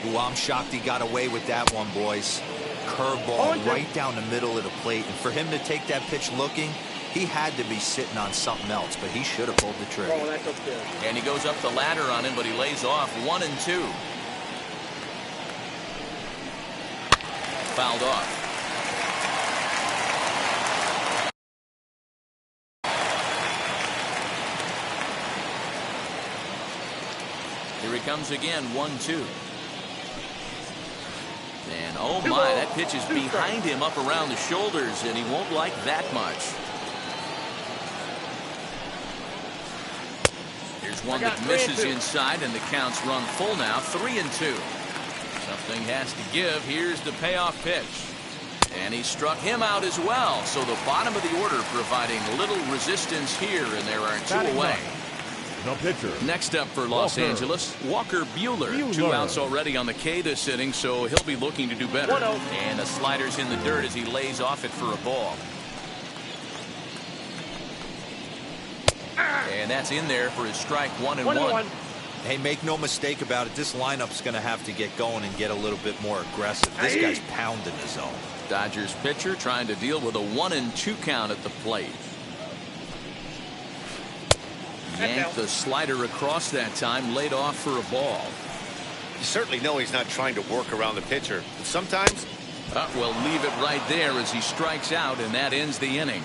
Ooh, I'm shocked he got away with that one, boys. Curveball right down the middle of the plate. And for him to take that pitch looking, he had to be sitting on something else, but he should have pulled the trigger. Oh, that's okay. And he goes up the ladder on him, but he lays off 1-2. Fouled off. Here he comes again, 1-2. And oh my, that pitch is behind him up around the shoulders, and he won't like that much. Here's one that misses inside, and the count's run full now, 3-2. Something has to give. Here's the payoff pitch. And he struck him out as well. So the bottom of the order providing little resistance here, and there are 2 away. The pitcher. Next up for Los Angeles, Walker Buehler. 2 outs already on the K this inning, so he'll be looking to do better. And the slider's in the dirt as he lays off it for a ball. And that's in there for his strike, 1-1. Hey, make no mistake about it. This lineup's going to have to get going and get a little bit more aggressive. This guy's pounding the zone. Dodgers pitcher trying to deal with a 1-2 count at the plate. Yanked the slider across that time, laid off for a ball. You certainly know he's not trying to work around the pitcher. But sometimes... We'll leave it right there as he strikes out, and that ends the inning.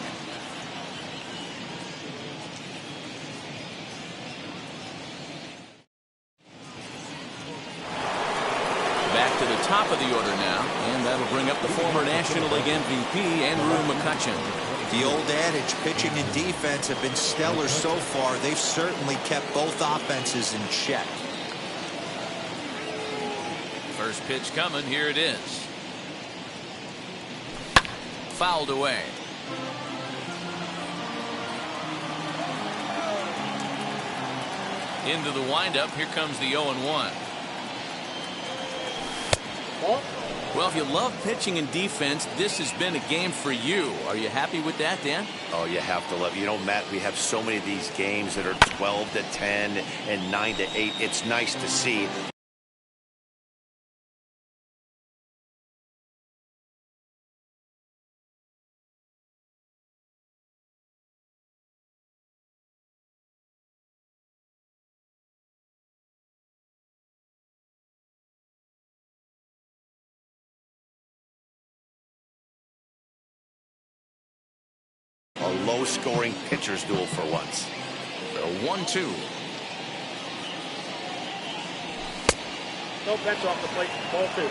Back to the top of the order now, and that'll bring up the former National League MVP, Andrew McCutchen. The old adage, pitching and defense have been stellar so far. They've certainly kept both offenses in check. First pitch coming. Here it is. Fouled away. Into the windup. Here comes the 0-1. Well, if you love pitching and defense, this has been a game for you. Are you happy with that, Dan? Oh, you have to love it. You know, Matt, we have so many of these games that are 12-10 and 9-8. It's nice to see. A low-scoring pitcher's duel for once. So 1-2. No bench off the plate. Ball 2.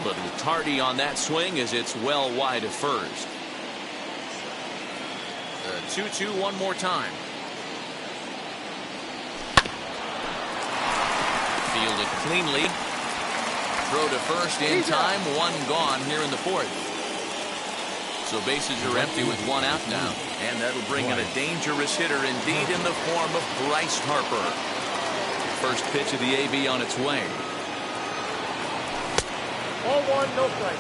Little tardy on that swing as it's well wide of first. 2-2 one more time. Fielded cleanly. Throw to first in time. One gone here in the fourth. So bases are empty with one out now. And that'll bring in a dangerous hitter indeed in the form of Bryce Harper. First pitch of the AB on its way. Ball 1, no strike.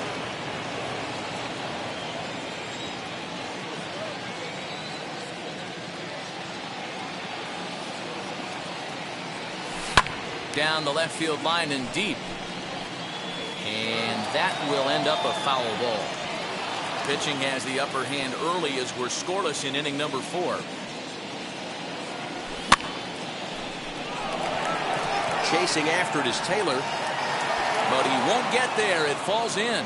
Down the left field line and deep. And that will end up a foul ball. Pitching has the upper hand early as we're scoreless in inning number 4. Chasing after it is Taylor. But he won't get there. It falls in.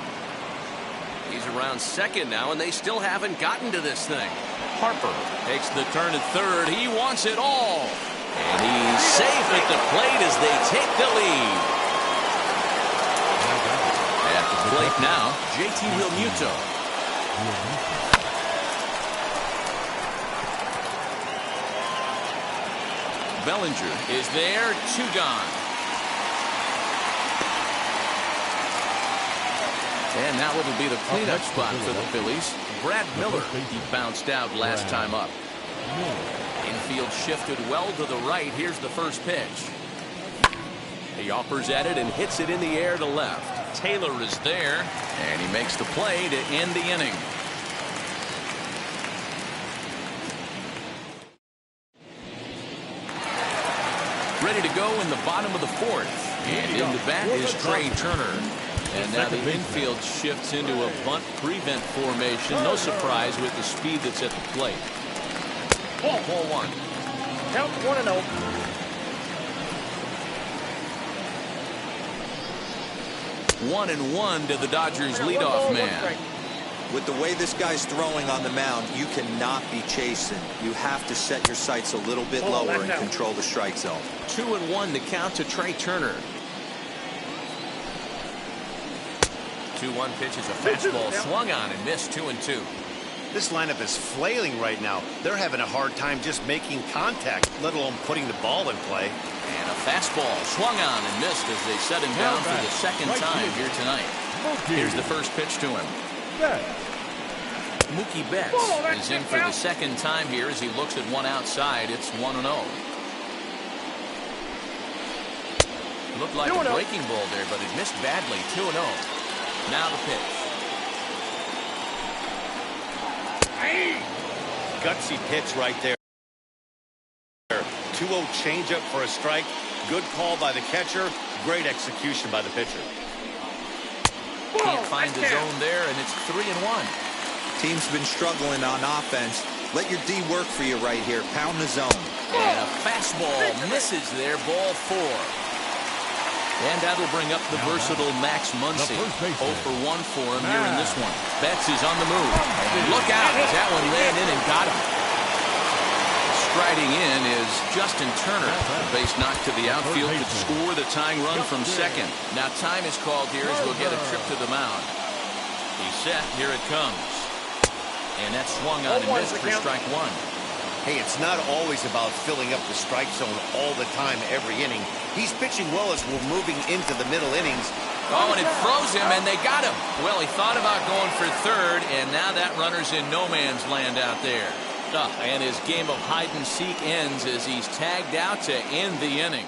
He's around second now, and they still haven't gotten to this thing. Harper takes the turn at third. He wants it all. And he's safe at the plate as they take the lead. At the plate now, JT Realmuto. Bellinger is there. 2 gone. And now it'll be the cleanup spot for the Phillies. Brad Miller, he bounced out last time up. Infield shifted well to the right. Here's the first pitch. He offers at it and hits it in the air to left. Taylor is there, and he makes the play to end the inning. Ready to go in the bottom of the fourth. And in the bat is Trey Turner. And now the infield shifts into a bunt prevent formation. No surprise with the speed that's at the plate. Ball 1. Count 1-0. One and one to the Dodgers leadoff man. With the way this guy's throwing on the mound, you cannot be chasing. You have to set your sights a little bit lower and control the strike zone. 2-1 to count to Trey Turner. 2-1 pitch is a fastball swung on and missed. 2-2. This lineup is flailing right now. They're having a hard time just making contact, let alone putting the ball in play. And a fastball swung on and missed as they set him down for the second time here tonight. Here's the first pitch to him. Mookie Betts is in for the second time here as he looks at one outside. It's 1-0. Looked like a breaking ball there, but it missed badly. 2-0. Now the pitch. Gutsy pitch right there. 2-0 changeup for a strike. Good call by the catcher. Great execution by the pitcher. Can't find the zone there, and it's 3-1. Team's been struggling on offense. Let your D work for you right here. Pound the zone. And a fastball misses there, ball 4. And that'll bring up the versatile Max Muncy. 0 for 1 for him here in this one. Betts is on the move. And look out, as that one ran in and got him. Striding in is Justin Turner. The base knocked to the outfield to score the tying run from second. Now time is called here as we'll get a trip to the mound. He's set, here it comes. And that swung on and missed for strike 1. Hey, it's not always about filling up the strike zone all the time, every inning. He's pitching well as we're moving into the middle innings. Oh, and it froze him, and they got him. Well, he thought about going for third, and now that runner's in no man's land out there. And his game of hide-and-seek ends as he's tagged out to end the inning.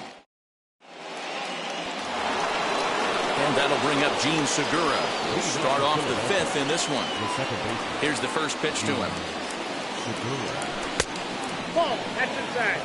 And that'll bring up Gene Segura. He'll start off the 5th in this one. Here's the first pitch to him. Ball, that's inside.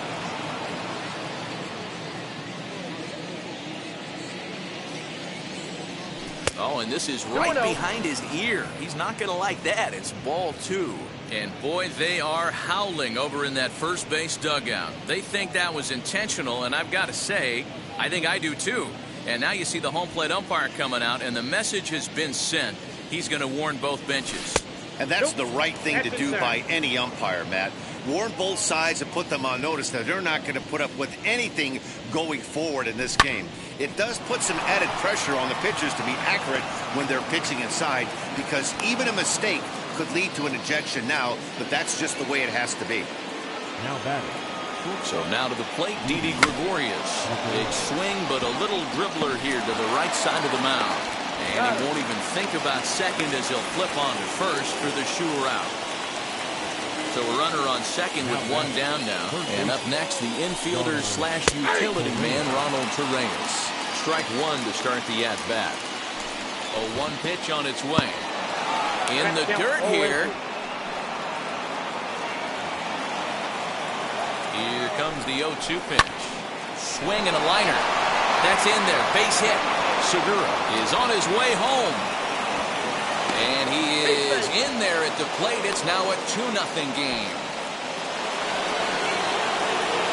Oh, and this is right behind his ear. He's not going to like that. It's ball 2. And boy, they are howling over in that first base dugout. They think that was intentional, and I've got to say, I think I do too. And now you see the home plate umpire coming out, and the message has been sent. He's going to warn both benches. And that's the right thing to do by any umpire, Matt. Warn both sides and put them on notice that they're not going to put up with anything going forward in this game. It does put some added pressure on the pitchers to be accurate when they're pitching inside, because even a mistake could lead to an ejection now, but that's just the way it has to be. Now batting. So now to the plate, Didi Gregorius. Big swing, but a little dribbler here to the right side of the mound. And he won't even think about second as he'll flip on to first for the sure out. So a runner on second with 1 down now. And up next, the infielder slash utility man, Ronald Torreyes. Strike 1 to start the at-bat. A 1 pitch on its way. In the dirt here. Here comes the 0-2 pitch. Swing and a liner. That's in there. Base hit. Segura is on his way home. And he is in there at the plate. It's now a 2-0 game.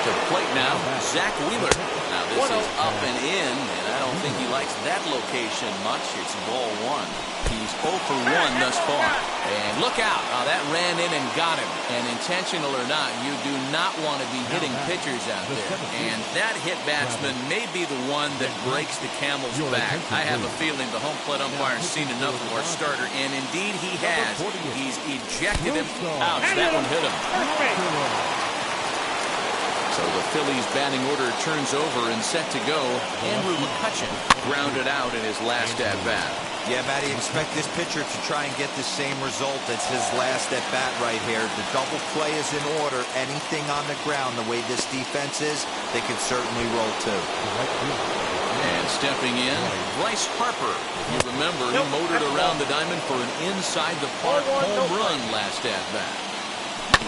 To the plate now, Zach Wheeler. Now this is up and in, and I don't think he likes that location much. It's ball 1. He's 0 for 1 thus far. And look out. That ran in and got him. And intentional or not, you do not want to be hitting pitchers out there. And that hit batsman may be the one that breaks the camel's back. I have a feeling the home plate umpire's seen enough of our starter, and indeed he has. He's ejected him. Ouch, that one hit him. So the Phillies batting order turns over and set to go. Andrew McCutchen grounded out in his last at-bat. Yeah, Matty, expect this pitcher to try and get the same result. It's his last at-bat right here. The double play is in order. Anything on the ground, the way this defense is, they can certainly roll too. And stepping in, Bryce Harper. If you remember, he motored around the diamond for an inside-the-park home run last at-bat.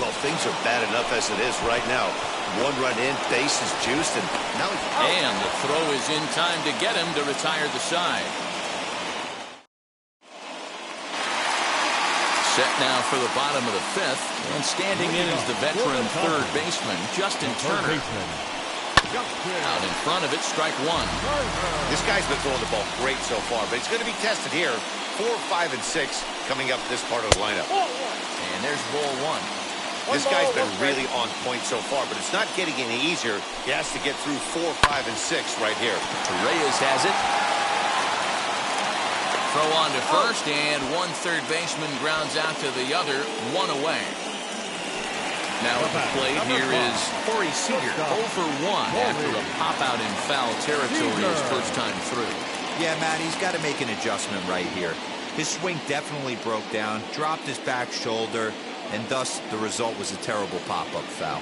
Well, things are bad enough as it is right now. 1 run in, base is juiced, and now he's out. And the throw is in time to get him to retire the side. Set now for the bottom of the 5th, and standing in is the veteran third baseman, Justin Turner. Out in front of it, strike 1. This guy's been throwing the ball great so far, but he's going to be tested here. 4, 5, and 6 coming up this part of the lineup. And there's ball 1. This guy's been really on point so far, but it's not getting any easier. He has to get through 4, 5, and 6 right here. Reyes has it. Throw on to first, and 1 third baseman grounds out to the other, 1 away. Now at the plate, here is Corey Seager, 0 for 1 after a pop-out in foul territory his first time through. Yeah, Matt, he's got to make an adjustment right here. His swing definitely broke down, dropped his back shoulder, and thus the result was a terrible pop-up foul.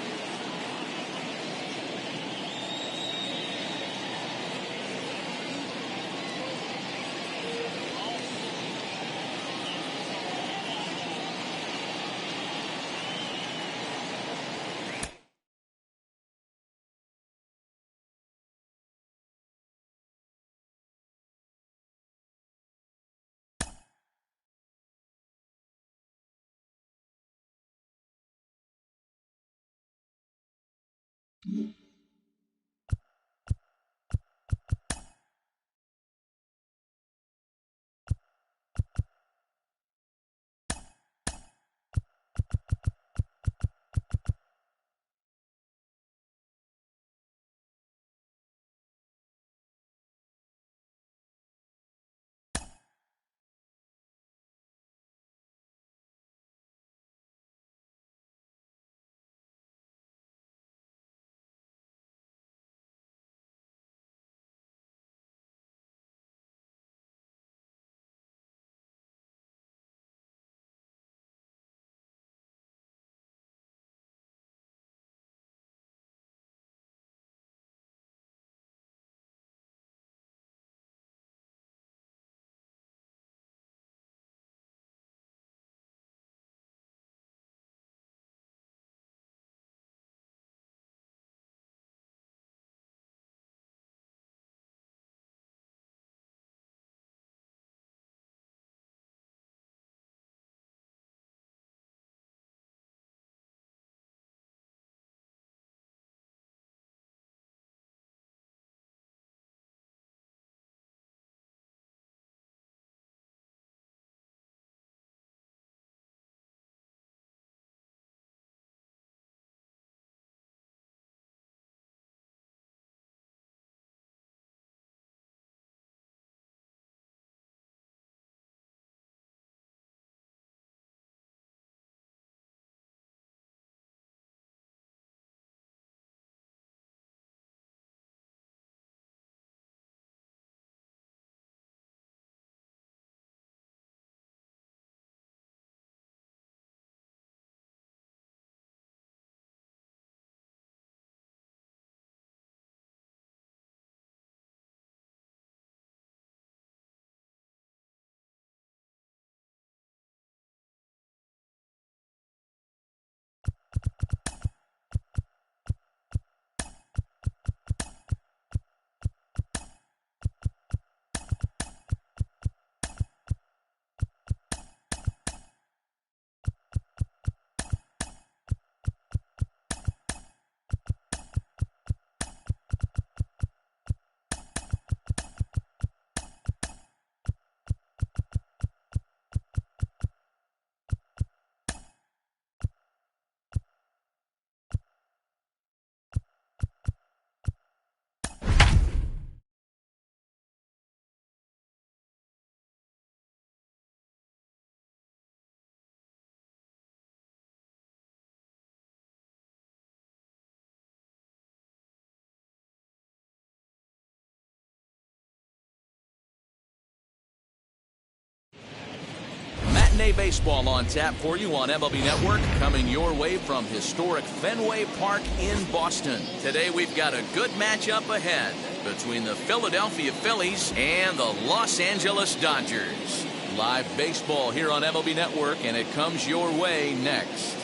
Matinee baseball on tap for you on MLB Network, coming your way from historic Fenway Park in Boston. Today we've got a good matchup ahead between the Philadelphia Phillies and the Los Angeles Dodgers. Live baseball here on MLB Network, and it comes your way next.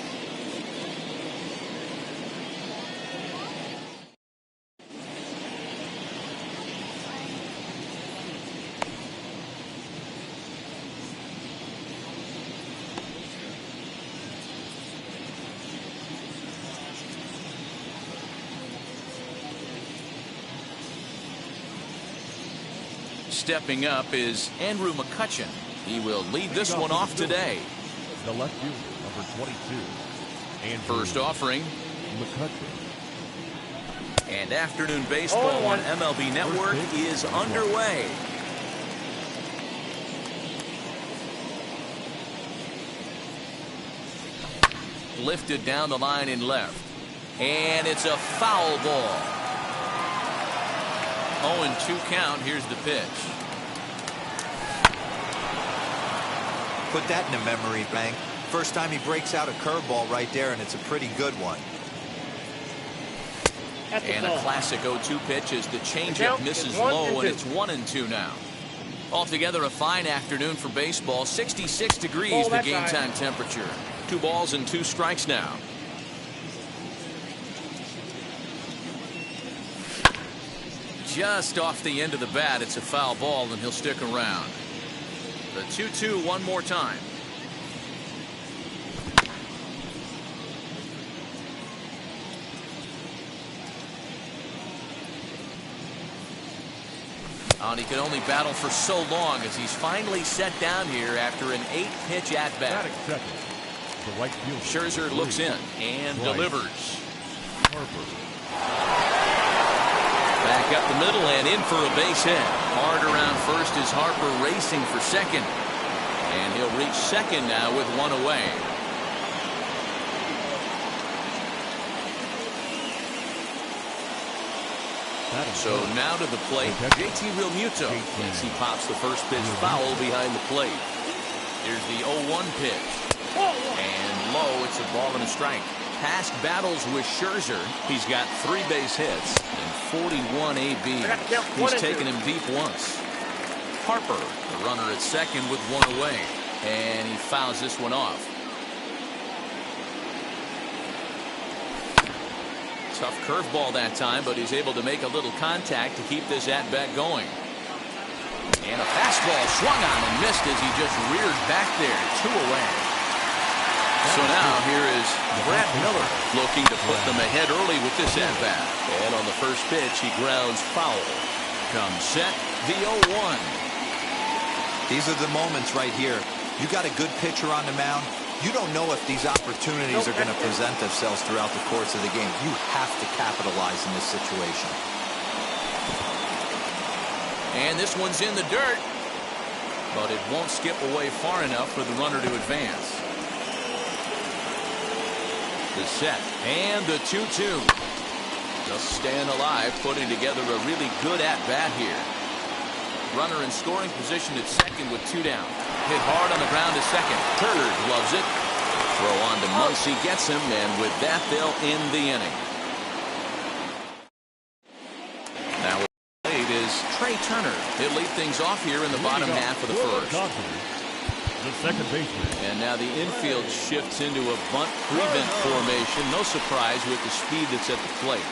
Stepping up is Andrew McCutchen. He will lead this one off today. The left fielder, number 22. And first offering. McCutchen. And afternoon baseball on MLB Network is underway. Lifted down the line in left. And it's a foul ball. 0-2 count. Here's the pitch. Put that in a memory bank. First time he breaks out a curveball right there, and it's a pretty good one. And a classic 0-2 pitch as the changeup misses low, and it's 1-2 now. Altogether, a fine afternoon for baseball. 66 degrees, the game time temperature. 2 balls and 2 strikes now. Just off the end of the bat, it's a foul ball, and he'll stick around. The 2-2 one more time. And he can only battle for so long as he's finally set down here after an 8-pitch at-bat. Batting second, the right fielder. Scherzer looks in and delivers. Harper. Back up the middle and in for a base hit. Hard around first is Harper racing for second. And he'll reach second now with one away. So now to the plate, JT Realmuto as he pops the first pitch foul behind the plate. Here's the 0-1 pitch. And low, it's a ball and a strike. Past battles with Scherzer, he's got 3 base hits and 41 ABs. He's taken him deep once. Harper, the runner at second with one away. And he fouls this one off. Tough curveball that time, but he's able to make a little contact to keep this at-bat going. And a fastball swung on and missed as he just reared back there. 2 away. So now here is Brad Miller looking to put them ahead early with this at-bat. And on the first pitch, he grounds foul. Comes set, the 0-1. These are the moments right here. You got a good pitcher on the mound. You don't know if these opportunities are going to present themselves throughout the course of the game. You have to capitalize in this situation. And this one's in the dirt, but it won't skip away far enough for the runner to advance. The set and the 2-2. Just staying alive, putting together a really good at-bat here. Runner in scoring position at second with 2 down. Hit hard on the ground to second. Turner loves it. Throw on to Muncy, gets him, and with that they'll end the inning. Now it is Trey Turner. He'll lead things off here in the bottom half of the first. The second baseman. And now the infield shifts into a bunt prevent formation. No surprise with the speed that's at the plate.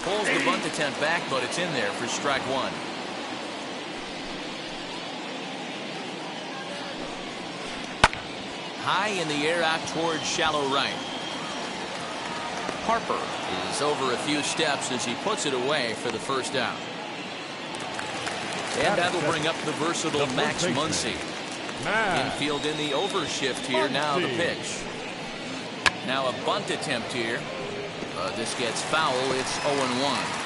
Pulls the bunt attempt back, but it's in there for strike 1. High in the air out towards shallow right. Harper is over a few steps as he puts it away for the first out. And that'll bring up the versatile Max Muncy. Infield in the overshift here. Now the pitch. Now a bunt attempt here. This gets foul. It's 0-1.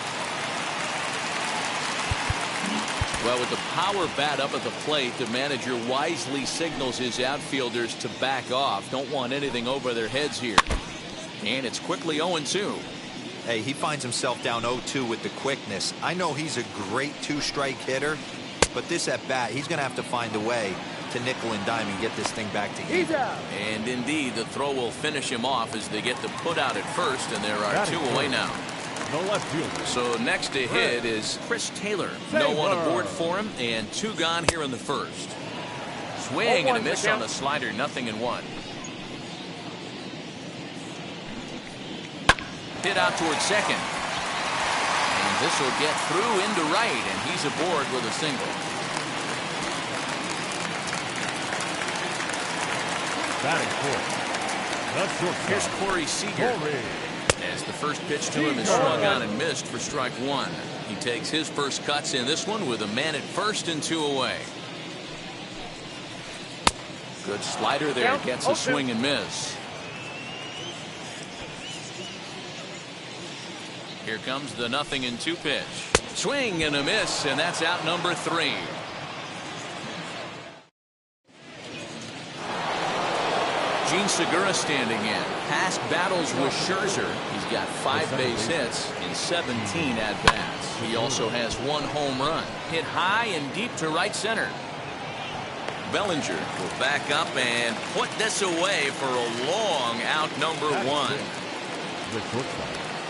Well, with the power bat up at the plate, the manager wisely signals his outfielders to back off. Don't want anything over their heads here. And it's quickly 0-2. Hey, he finds himself down 0-2 with the quickness. I know he's a great 2-strike hitter, but this at bat, he's going to have to find a way to nickel and dime and get this thing back to him. And indeed, the throw will finish him off as they get the put out at first, and there are 2 away now. The left fielder. So next to hit is Chris Taylor. No one aboard for him, and 2 gone here in the first. Swing and a miss on the slider, 0-1. Hit out towards second. And this will get through into right, and he's aboard with a single. Batting fourth. That's shortstop. Here's Corey Seager. As the first pitch to him is swung on and missed for strike 1. He takes his first cuts in this one with a man at first and 2 away. Good slider there. Gets a swing and miss. Here comes the 0-2 pitch. Swing and a miss, and that's out number 3. Gene Segura standing in. Past battles with Scherzer. He's got 5 base hits in 17 at-bats. He also has 1 home run. Hit high and deep to right center. Bellinger will back up and put this away for a long out number 1.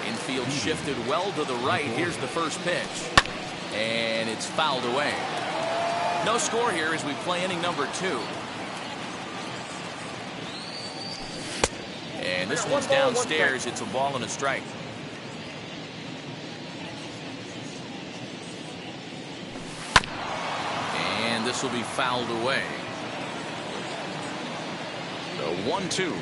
Infield shifted well to the right. Here's the first pitch. And it's fouled away. No score here as we play inning number 2. And this one's downstairs. It's a ball and a strike. And this will be fouled away. The 1-2.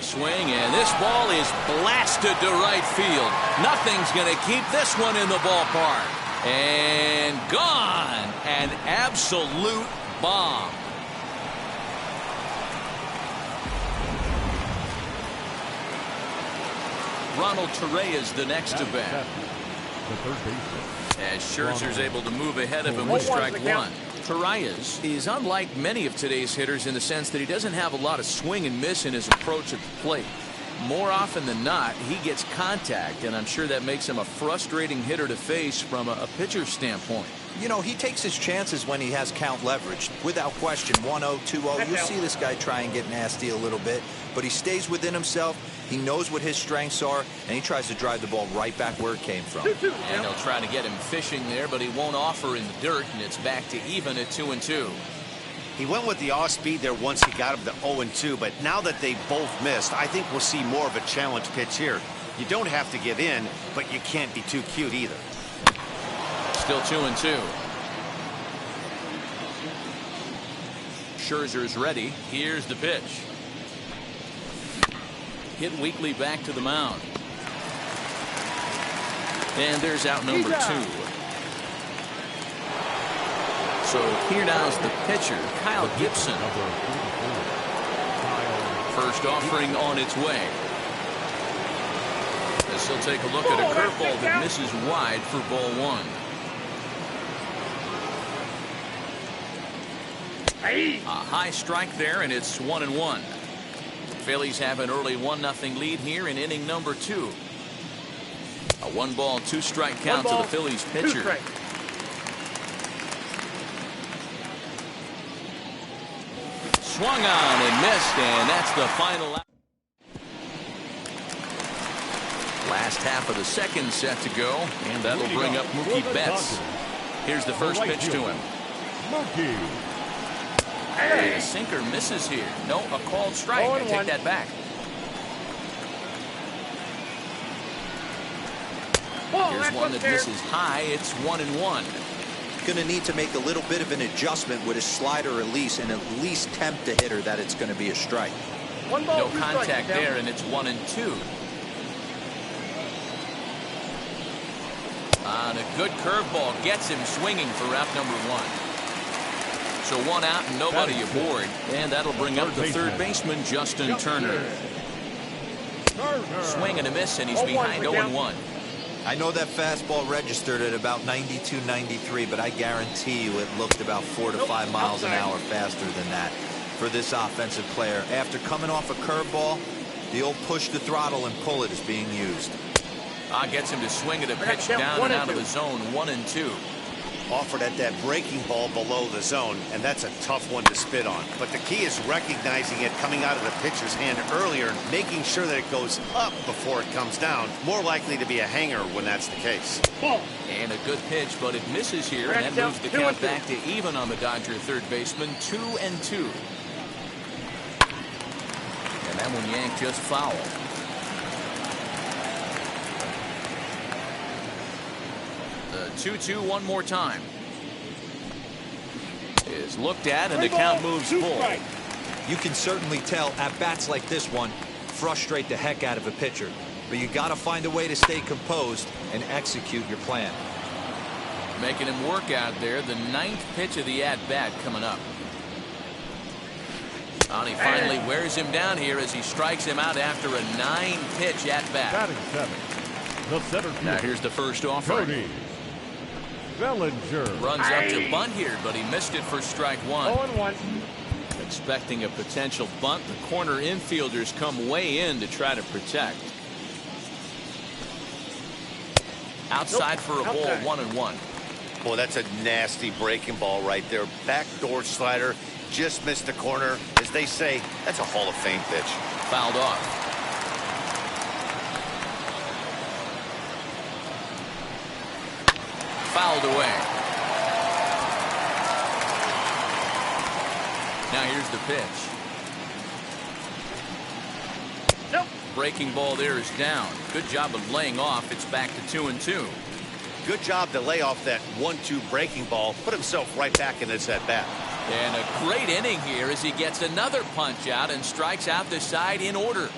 swing, and this ball is blasted to right field. Nothing's going to keep this one in the ballpark. And gone. An absolute bomb. Ronald Torreyes the next to bat. The third baseman. As Scherzer's able to move ahead of him with strike one. Torreyes is unlike many of today's hitters in the sense that he doesn't have a lot of swing and miss in his approach at the plate. More often than not, he gets contact, and I'm sure that makes him a frustrating hitter to face from a pitcher's standpoint. You know, he takes his chances when he has count leverage. Without question, 1-0, 2-0, you'll see this guy try and get nasty a little bit, but he stays within himself. He knows what his strengths are, and he tries to drive the ball right back where it came from. And they'll try to get him fishing there, but he won't offer in the dirt, and it's back to even at 2-2. He went with the off speed there once he got him to 0-2, but now that they both missed, I think we'll see more of a challenge pitch here. You don't have to give in, but you can't be too cute either. Still 2-2. Scherzer's ready. Here's the pitch. Hit weakly back to the mound. And there's out number 2. So here now's the pitcher, Kyle Gibson. First offering on its way. As he'll take a look at a curveball that misses wide for ball 1. A high strike there, and it's 1-1. Phillies have an early 1-0 lead here in inning number 2. A 1-ball, 2-strike count to the Phillies pitcher. Swung on and missed, and that's the final out. Last half of the second set to go, and that'll bring up Mookie Betts. Here's the first pitch to him. Mookie. And a sinker misses here. No, a called strike. I take that back. Here's one that misses high. It's 1-1. Going to need to make a little bit of an adjustment with his slider release and at least tempt the hitter that it's going to be a strike. No contact there, and it's 1-2. On a good curveball gets him swinging for out number 1. So 1 out and nobody aboard, and that'll bring up the third baseman, Justin Turner. Swing and a miss, and he's behind 0-1. I know that fastball registered at about 92, 93, but I guarantee you it looked about 4 to 5 miles an hour faster than that for this offensive player. After coming off a curveball, the old push the throttle and pull it is being used. Gets him to swing at a pitch down and out of the zone, 1-2. Offered at that breaking ball below the zone, and that's a tough one to spit on. But the key is recognizing it coming out of the pitcher's hand earlier and making sure that it goes up before it comes down. More likely to be a hanger when that's the case. And a good pitch, but it misses here, and that moves the count back to even on the Dodger third baseman, 2-2. And that one yanked just foul. The 2-2 one more time. Is looked at, and the count moves full. You can certainly tell at bats like this one frustrate the heck out of a pitcher, but you got to find a way to stay composed and execute your plan. Making him work out there. The 9th pitch of the at-bat coming up. And he finally wears him down here as he strikes him out after a 9-pitch at-bat. Batting 7th, the center fielder. Now here's the first offering. Cody Bellinger. Runs up to bunt here, but he missed it for strike 1. 0-1. Expecting a potential bunt, the corner infielders come way in to try to protect. Outside for a ball, 1-1. Boy, that's a nasty breaking ball right there. Backdoor slider, just missed the corner. As they say, that's a Hall of Fame pitch. Fouled off. Fouled away. Now here's the pitch. Nope. Breaking ball there is down. Good job of laying off. It's back to 2-2. Good job to lay off that 1-2 breaking ball. Put himself right back in this at bat. And a great inning here as he gets another punch out and strikes out the side in order.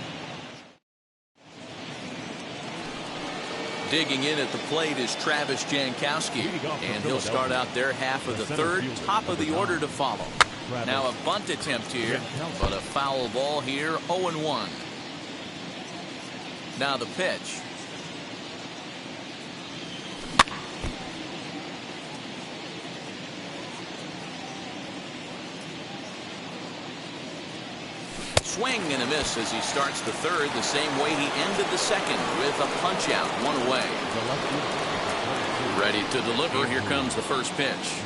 Digging in at the plate is Travis Jankowski, and he'll start out their half of the third, top of the order to follow. Now a bunt attempt here, but a foul ball here, 0-1. Now the pitch. Swing and a miss as he starts the third the same way he ended the second with a punch out, one away. Ready to deliver. Here comes the first pitch.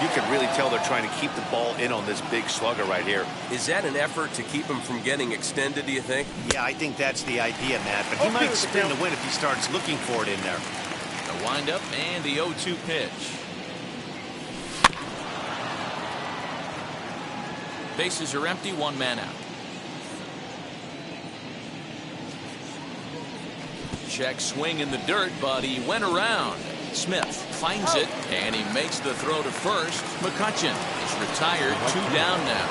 You can really tell they're trying to keep the ball in on this big slugger right here. Is that an effort to keep him from getting extended, do you think? Yeah, I think that's the idea, Matt. But he might spin the win if he starts looking for it in there. The windup and the 0-2 pitch. Bases are empty, one man out. Check swing in the dirt, but he went around. Smith finds it, and he makes the throw to first. McCutcheon is retired, 2 down now.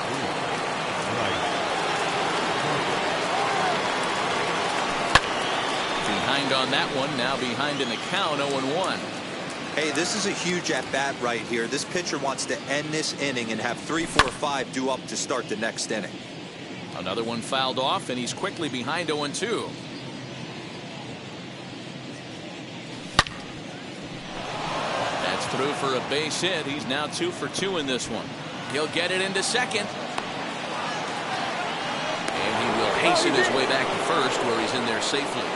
Behind on that one, now behind in the count, 0-1. Hey, this is a huge at-bat right here. This pitcher wants to end this inning and have 3, 4, 5 due up to start the next inning. Another one fouled off, and he's quickly behind 0-2. That's through for a base hit. He's now 2 for 2 in this one. He'll get it into second. And he will hasten his way back to first, where he's in there safely.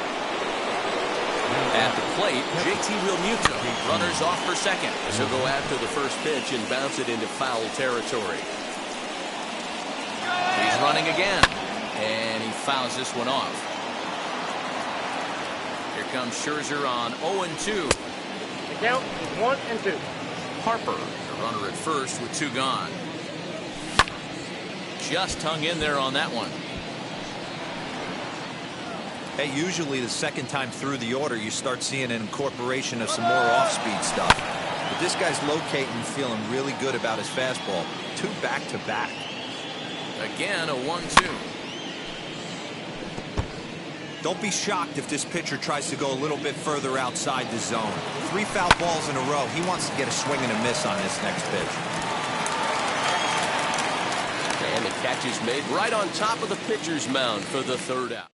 At the plate, JT Realmuto, runners off for second. So go after the first pitch and bounce it into foul territory. He's running again, and he fouls this one off. Here comes Scherzer on 0-2. The count is 1-2. Harper, the runner at first with 2 gone. Just hung in there on that one. Hey, usually the second time through the order, you start seeing an incorporation of some more off-speed stuff. But this guy's locating, feeling really good about his fastball. 2 back-to-back. Again, a 1-2. Don't be shocked if this pitcher tries to go a little bit further outside the zone. 3 foul balls in a row. He wants to get a swing and a miss on this next pitch. And the catch is made right on top of the pitcher's mound for the third out.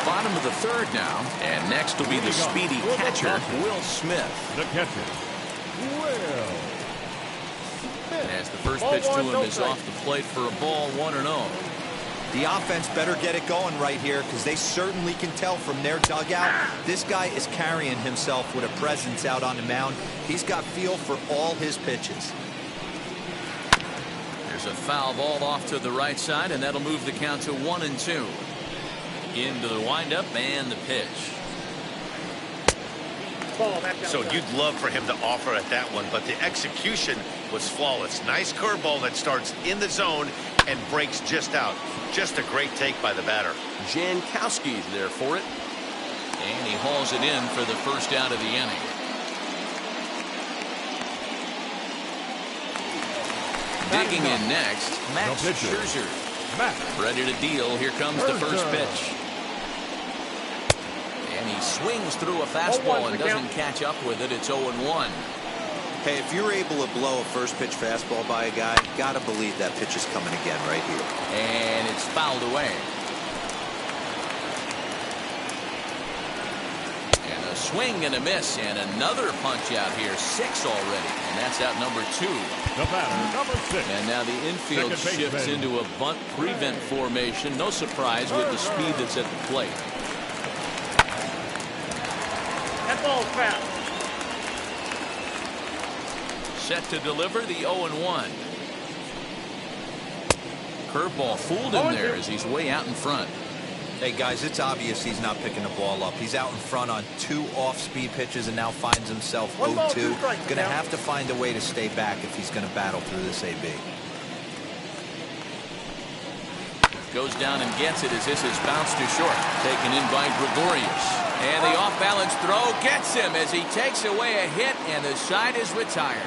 Bottom of the third now, and next will be the speedy catcher, Will Smith. The catcher, Will Smith. As the first pitch to him is off the plate for a ball, 1-0. The offense better get it going right here, because they certainly can tell from their dugout this guy is carrying himself with a presence out on the mound. He's got feel for all his pitches. There's a foul ball off to the right side, and that'll move the count to 1-2. Into the windup and the pitch. So you'd love for him to offer at that one, but the execution was flawless. Nice curveball that starts in the zone and breaks just out. Just a great take by the batter. Jankowski's there for it. And he hauls it in for the first out of the inning. Digging in next, Max Scherzer. Ready to deal. Here comes the first pitch. And he swings through a fastball and doesn't catch up with it. It's 0-1. Hey, if you're able to blow a first pitch fastball by a guy, gotta believe that pitch is coming again right here. And it's fouled away. And a swing and a miss, and another punch out here. 6 already, and that's out number 2. The batter, number 6. And now the infield shifts into a bunt prevent formation. No surprise with the speed that's at the plate. That ball's foul. Set to deliver the 0-1. Curveball fooled him there as he's way out in front. Hey, guys, it's obvious he's not picking the ball up. He's out in front on 2 off-speed pitches and now finds himself 0-2. Going to have to find a way to stay back if he's going to battle through this AB. Goes down and gets it as this is bounced to short. Taken in by Gregorius. And the off-balance throw gets him as he takes away a hit, and the side is retired.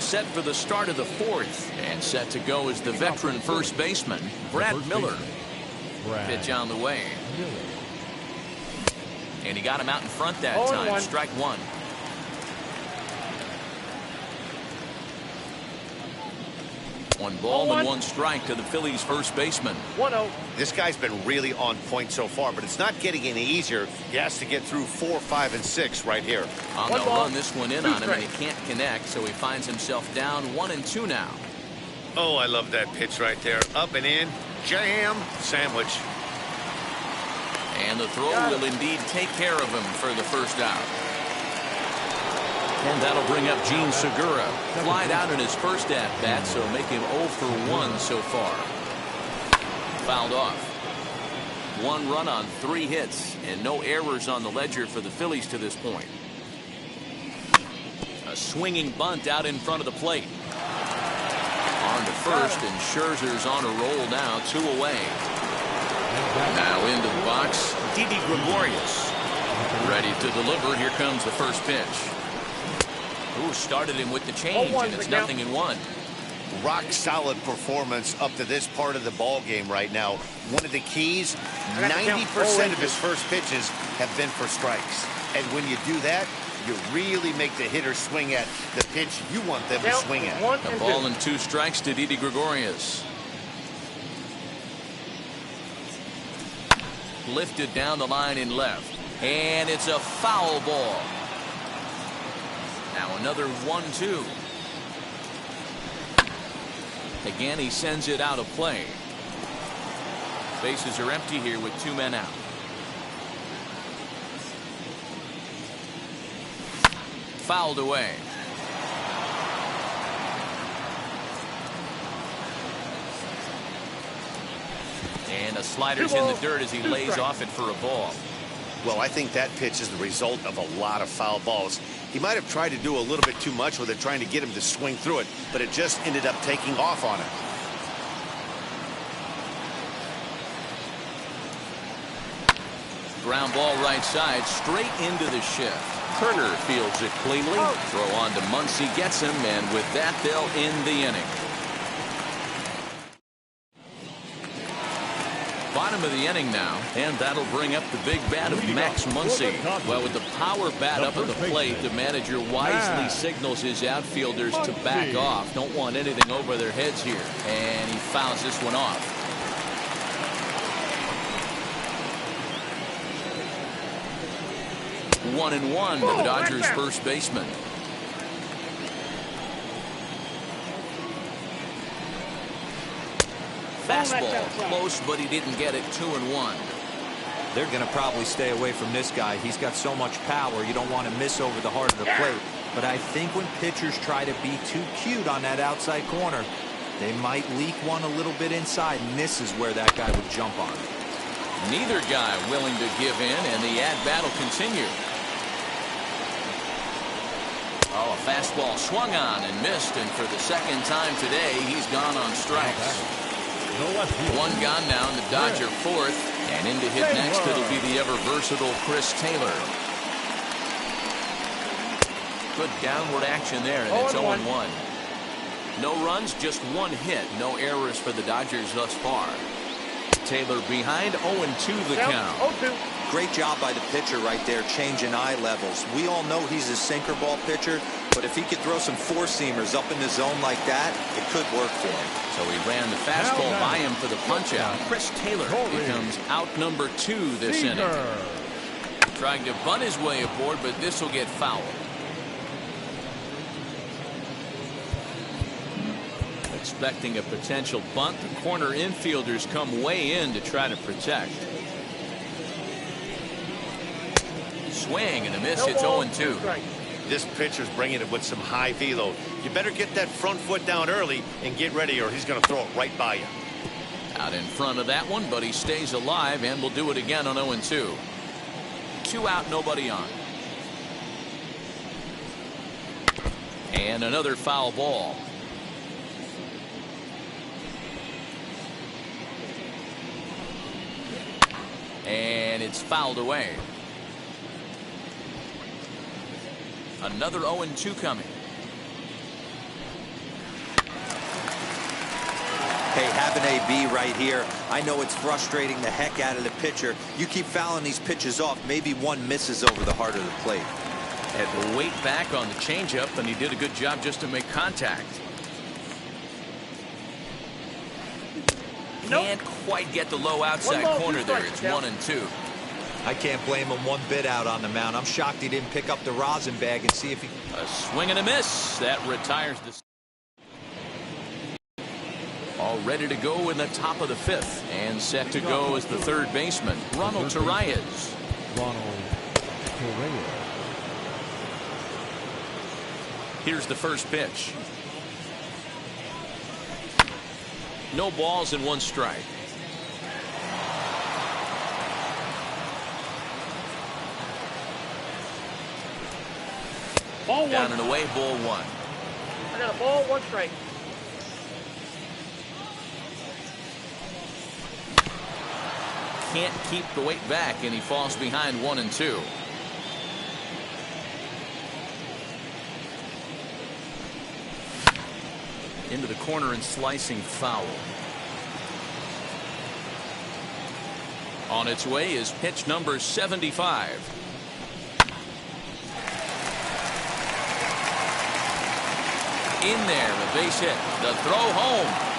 set for the start of the fourth. And set to go is the veteran first baseman, Brad Miller. Pitch on the way. And he got him out in front that time. Strike one. One ball and one strike to the Phillies first baseman. 1-0. This guy's been really on point so far, but it's not getting any easier. He has to get through 4, 5, and 6 right here. They'll run this one in on him, and he can't connect, so he finds himself down 1-2 now. Oh, I love that pitch right there. Up and in. Jam. Sandwich. And the throw will indeed take care of him for the first out. And that'll bring up Gene Segura. Flied out in his first at-bat, so make him 0 for 1 so far. Fouled off. 1 run on 3 hits, and no errors on the ledger for the Phillies to this point. A swinging bunt out in front of the plate. On to first, and Scherzer's on a roll now, 2 away. Now into the box, Didi Gregorius. Ready to deliver. Here comes the first pitch. Ooh, started him with the change, and it's 0-1. Rock solid performance up to this part of the ball game right now. One of the keys, 90% of his first pitches have been for strikes. And when you do that, you really make the hitter swing at the pitch you want them to swing at. A ball and 2 strikes to Didi Gregorius. Lifted down the line in left, and it's a foul ball. Now another 1-2. Again, he sends it out of play. Bases are empty here with 2 men out. Fouled away. And a slider's in the dirt as he lays off it for a ball. Well, I think that pitch is the result of a lot of foul balls. He might have tried to do a little bit too much with it, trying to get him to swing through it, but it just ended up taking off on him. Ground ball right side, straight into the shift. Turner fields it cleanly. Throw on to Muncy, gets him, and with that, they'll end the inning. Bottom of the inning now, and that'll bring up the big bat of Max Muncy. Well, with the power bat up at the plate, the manager wisely signals his outfielders to back off. Don't want anything over their heads here, and he fouls this one off. 1-1 to the Dodgers first baseman. Fastball close, but he didn't get it. 2-1. They're going to probably stay away from this guy. He's got so much power. You don't want to miss over the heart of the plate. But I think when pitchers try to be too cute on that outside corner, they might leak one a little bit inside, and this is where that guy would jump on. Neither guy willing to give in, and the at-bat will continue. Oh, a fastball swung on and missed, and for the second time today, he's gone on strikes. 1 gone now in the Dodger fourth, and in to hit next, it'll be the ever-versatile Chris Taylor. Good downward action there, and it's 0-1. No runs, just 1 hit. No errors for the Dodgers thus far. Taylor behind, 0-2 the count. 0-2. Great job by the pitcher right there, changing eye levels. We all know he's a sinker ball pitcher, but if he could throw some 4-seamers up in the zone like that, it could work for him. So he ran the fastball by him for the punch-out. Chris Taylor becomes out number 2 this inning. Trying to bunt his way aboard, but this will get fouled. Expecting a potential bunt, the corner infielders come way in to try to protect. Swing and a miss. It's 0-2. This pitcher's bringing it with some high velo. You better get that front foot down early and get ready, or he's going to throw it right by you. Out in front of that one, but he stays alive and will do it again on 0-2. 2 out, nobody on. And another foul ball. And it's fouled away. Another 0-2 coming. Hey, have an AB right here. I know it's frustrating the heck out of the pitcher. You keep fouling these pitches off, maybe one misses over the heart of the plate. Had the weight back on the changeup, and he did a good job just to make contact. Can't quite get the low outside corner there. It's 1-2. I can't blame him one bit out on the mound. I'm shocked he didn't pick up the rosin bag and see if he... A swing and a miss. That retires the... All ready to go in the top of the fifth. And set to go as the third baseman, Ronald Torreyes. Ronald Torreyes. Here's the first pitch. No balls and one strike. Ball Down one. and away, ball one. I got a ball, one strike. Can't keep the weight back, and he falls behind 1-2. Into the corner and slicing foul. On its way is pitch number 75. In there, a base hit. The throw home.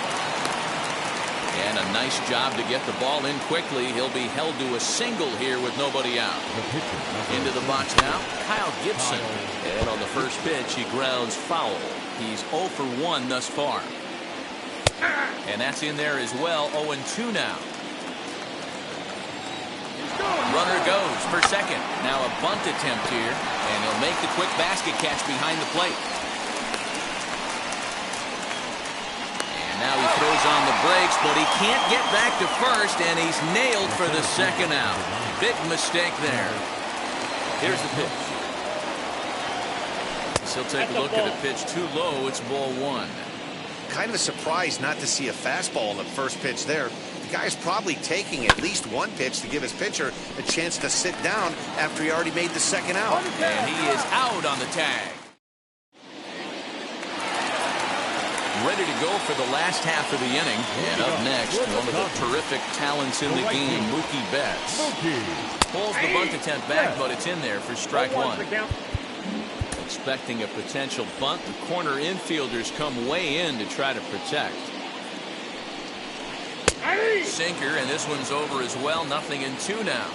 And a nice job to get the ball in quickly. He'll be held to a single here with nobody out. Into the box now, Kyle Gibson. And on the first pitch, he grounds foul. He's 0 for 1 thus far. And that's in there as well, 0-2 now. Runner goes for second. Now a bunt attempt here, and he'll make the quick basket catch behind the plate. And now he throws on the brakes, but he can't get back to first, and he's nailed for the second out. Big mistake there. Here's the pitch. He'll take a look at a pitch too low. It's ball one. Kind of surprised not to see a fastball in the first pitch there. The guy's probably taking at least one pitch to give his pitcher a chance to sit down after he already made the second out. And he is out on the tag. Ready to go for the last half of the inning. And up next, one of the terrific talents in the game, Mookie Betts. Pulls the bunt attempt back, but it's in there for strike one. Expecting a potential bunt, the corner infielders come way in to try to protect. Sinker, and this one's over as well. 0-2 now.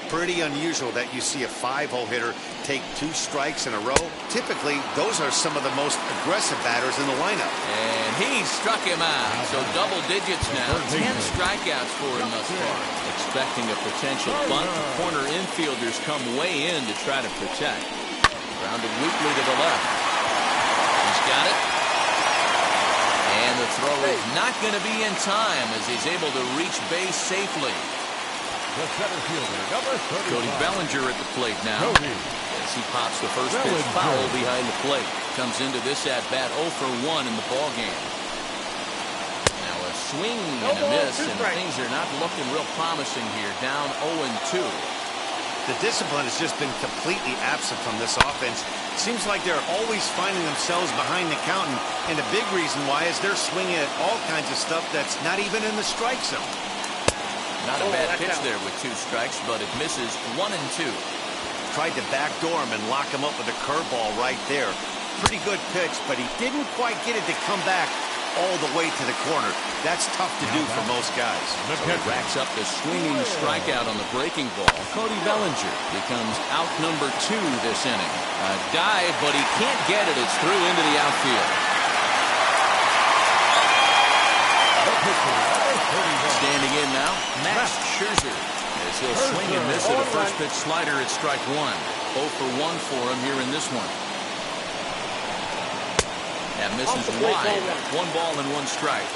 Pretty unusual that you see a 5-hole hitter take 2 strikes in a row. Typically, those are some of the most aggressive batters in the lineup. And he struck him out. So double digits now. 10 strikeouts for him thus far. Expecting a potential bunt, the corner infielders come way in to try to protect. Grounded weakly to the left. He's got it. And the throw is not going to be in time as he's able to reach base safely. The center fielder, number 35. Cody Bellinger at the plate now. As he pops the first pitch foul behind the plate. Comes into this at-bat 0 for 1 in the ballgame. Now a swing and a miss, and things are not looking real promising here. Down 0-2. The discipline has just been completely absent from this offense. It seems like they're always finding themselves behind the count, and a big reason why is they're swinging at all kinds of stuff that's not even in the strike zone. Not a bad pitch there with 2 strikes, but it misses 1-2. Tried to backdoor him and lock him up with a curveball right there. Pretty good pitch, but he didn't quite get it to come back all the way to the corner. That's tough to do for most guys. So he racks up the swinging strikeout on the breaking ball. Cody Bellinger becomes out number 2 this inning. A dive, but he can't get it. It's through into the outfield. Standing in now, Max Scherzer. As he'll swing and miss at a first pitch slider at strike 1. 0 for 1 for him here in this one. That misses wide. 1 ball and 1 strike.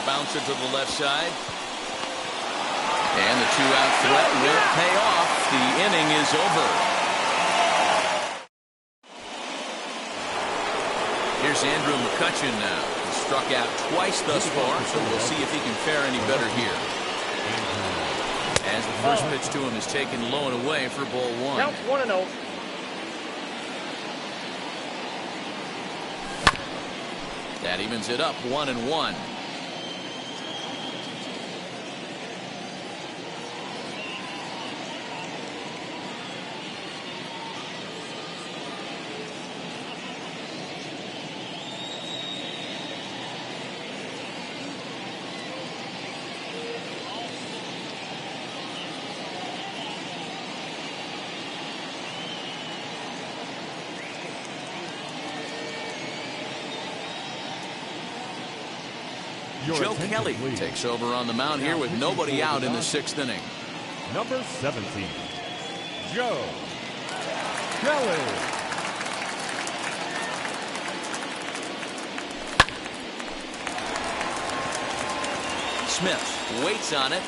Bounce it to the left side. And the 2-out threat will pay off. The inning is over. Here's Andrew McCutchen now. He struck out twice thus far, so we'll see if he can fare any better here. As the first pitch to him is taken low and away for ball 1. Count 1-0. That evens it up 1-1. Joe Kelly takes over on the mound here with nobody out in the 6th inning. Number 17, Joe Kelly. Smith waits on it,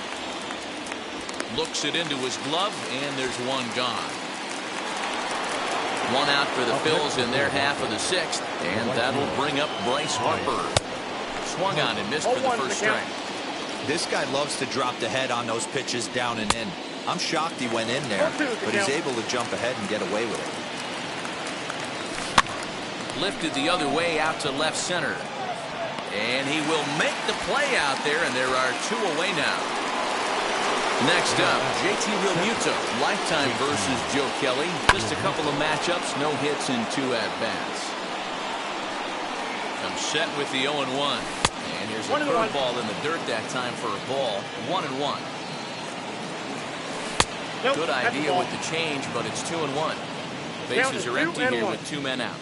looks it into his glove, and there's one gone. One out for the Phils in their half of the 6th, and that'll bring up Bryce Harper. Swung on and missed for the first strike. This guy loves to drop the head on those pitches down and in. I'm shocked he went in there, but he's able to jump ahead and get away with it. Lifted the other way out to left center. And he will make the play out there, and there are 2 away now. Next up, JT Realmuto, lifetime versus Joe Kelly. Just a couple of matchups, no hits in 2 at-bats. I'm set with the 0-1. And here's a curveball in the dirt that time for a ball. 1-1. Good idea with the change, but it's 2-1. Bases are empty here with 2 men out.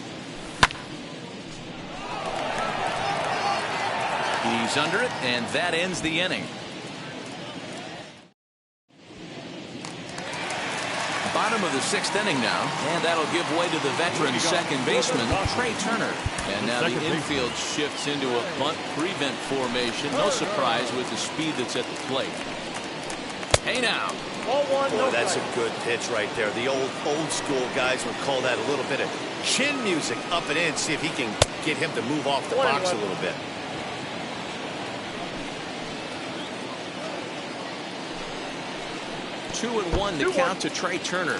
He's under it, and that ends the inning. Bottom of the 6th inning now, and that'll give way to the veteran second baseman, Trey Turner. And now the infield shifts into a bunt prevent formation. No surprise with the speed that's at the plate. Hey now. Boy, that's a good pitch right there. The old school guys would call that a little bit of chin music up and in. See if he can get him to move off the box a little bit. Two and one to count to Trey Turner.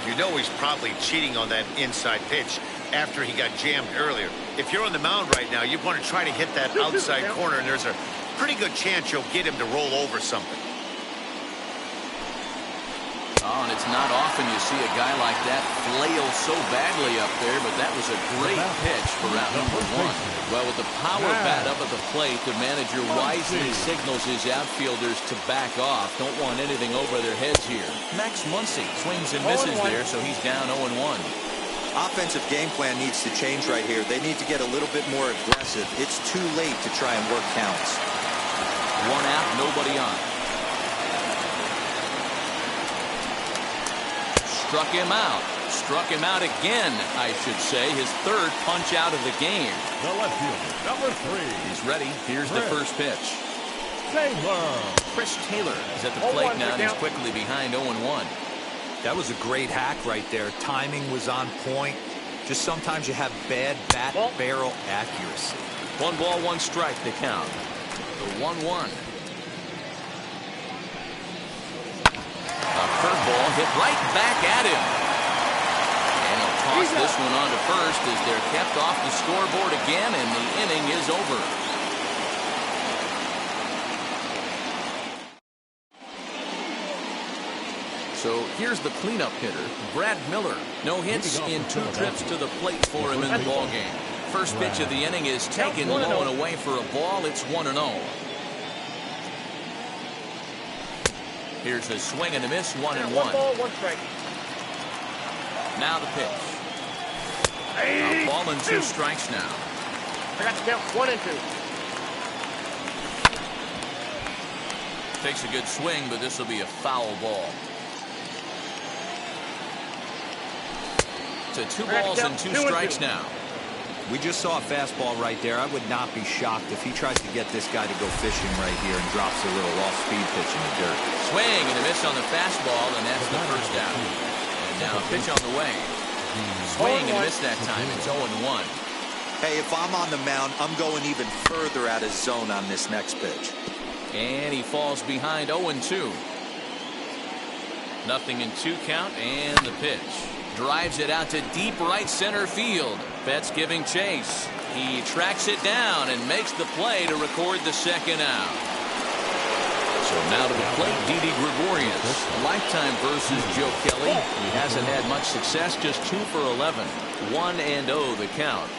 You know he's probably cheating on that inside pitch after he got jammed earlier. If you're on the mound right now, you want to try to hit that outside corner, and there's a pretty good chance you'll get him to roll over something. Oh, and it's not often you see a guy like that flail so badly up there, but that was a great pitch for round number 1. Well, with the power bat up at the plate, the manager wisely signals his outfielders to back off. Don't want anything over their heads here. Max Muncy swings and misses there, so he's down 0-1. Offensive game plan needs to change right here. They need to get a little bit more aggressive. It's too late to try and work counts. 1 out, nobody on. Struck him out. Struck him out again, I should say. His 3rd punch out of the game. The left fielder, number 3. He's ready. Here's the first pitch. Taylor. Chris Taylor is at the plate now, and he's quickly behind 0-1. That was a great hack right there. Timing was on point. Just sometimes you have bad bat barrel accuracy. 1 ball, 1 strike to count. The 1-1. A curveball hit right back at him. And he'll toss this one on to first as they're kept off the scoreboard again, and the inning is over. So here's the cleanup hitter, Brad Miller. No hits in 2 trips to the plate for him in the ballgame. First pitch of the inning is taken low and away for a ball. It's 1-0. Here's a swing and a miss, 1-1. 1 ball, 1 strike. Now the pitch. A ball and 2 strikes now. I got to count 1 and 2. Takes a good swing, but this will be a foul ball. So 2 balls and 2 strikes now. We just saw a fastball right there. I would not be shocked if he tries to get this guy to go fishing right here and drops a little off-speed pitch in the dirt. Swing and a miss on the fastball, and that's the first out. And now a pitch on the way. Swing and a miss that time. It's 0-1. Hey, if I'm on the mound, I'm going even further out of zone on this next pitch. And he falls behind 0-2. Nothing in 2 count, and the pitch. Drives it out to deep right center field. Betts giving chase. He tracks it down and makes the play to record the second out. So now to the plate, Didi Gregorius. Lifetime versus Joe Kelly. He hasn't had much success, just 2 for 11. 1-0 the count.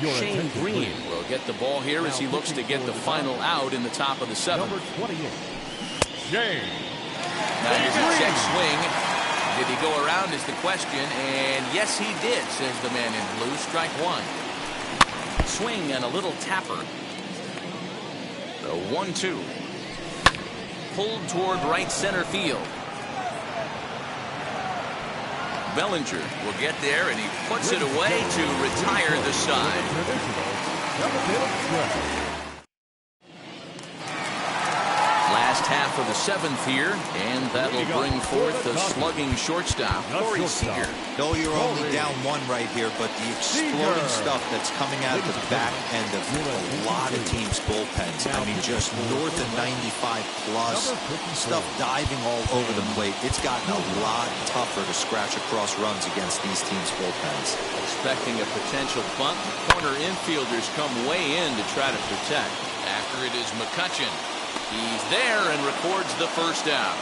Shane Green will get the ball here as he looks to get the final out in the top of the 7th. Number 28, Shane. Now here's a check swing. Did he go around is the question, and yes he did, says the man in blue. Strike 1. Swing and a little tapper. The 1-2. Pulled toward right center field. Bellinger will get there, and he puts it away to retire the side. Last half of the 7th here, and that'll bring forth the slugging shortstop, Corey Seager. No, you're only down 1 right here, but the exploding stuff that's coming out of the back end of a lot of teams' bullpens. I mean, just north of 95 plus, stuff diving all over the plate. It's gotten a lot tougher to scratch across runs against these teams' bullpens. Expecting a potential bunt, corner infielders come way in to try to protect. After it is McCutchen. He's there and records the first out.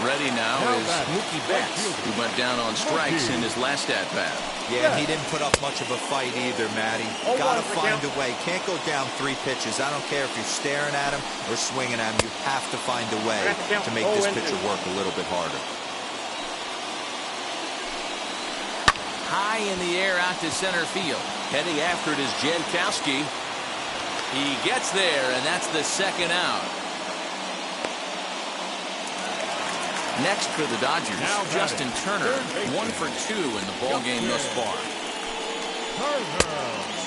Ready now is Mookie Betts, who went down on strikes in his last at-bat. Yeah, he didn't put up much of a fight either, Matty. Gotta find a way. Can't go down 3 pitches. I don't care if you're staring at him or swinging at him. You have to find a way to make this pitcher work a little bit harder. High in the air out to center field. Heading after it is Jankowski. He gets there, and that's the second out. Next for the Dodgers, Justin Turner. 1 for 2 in the ball game thus far.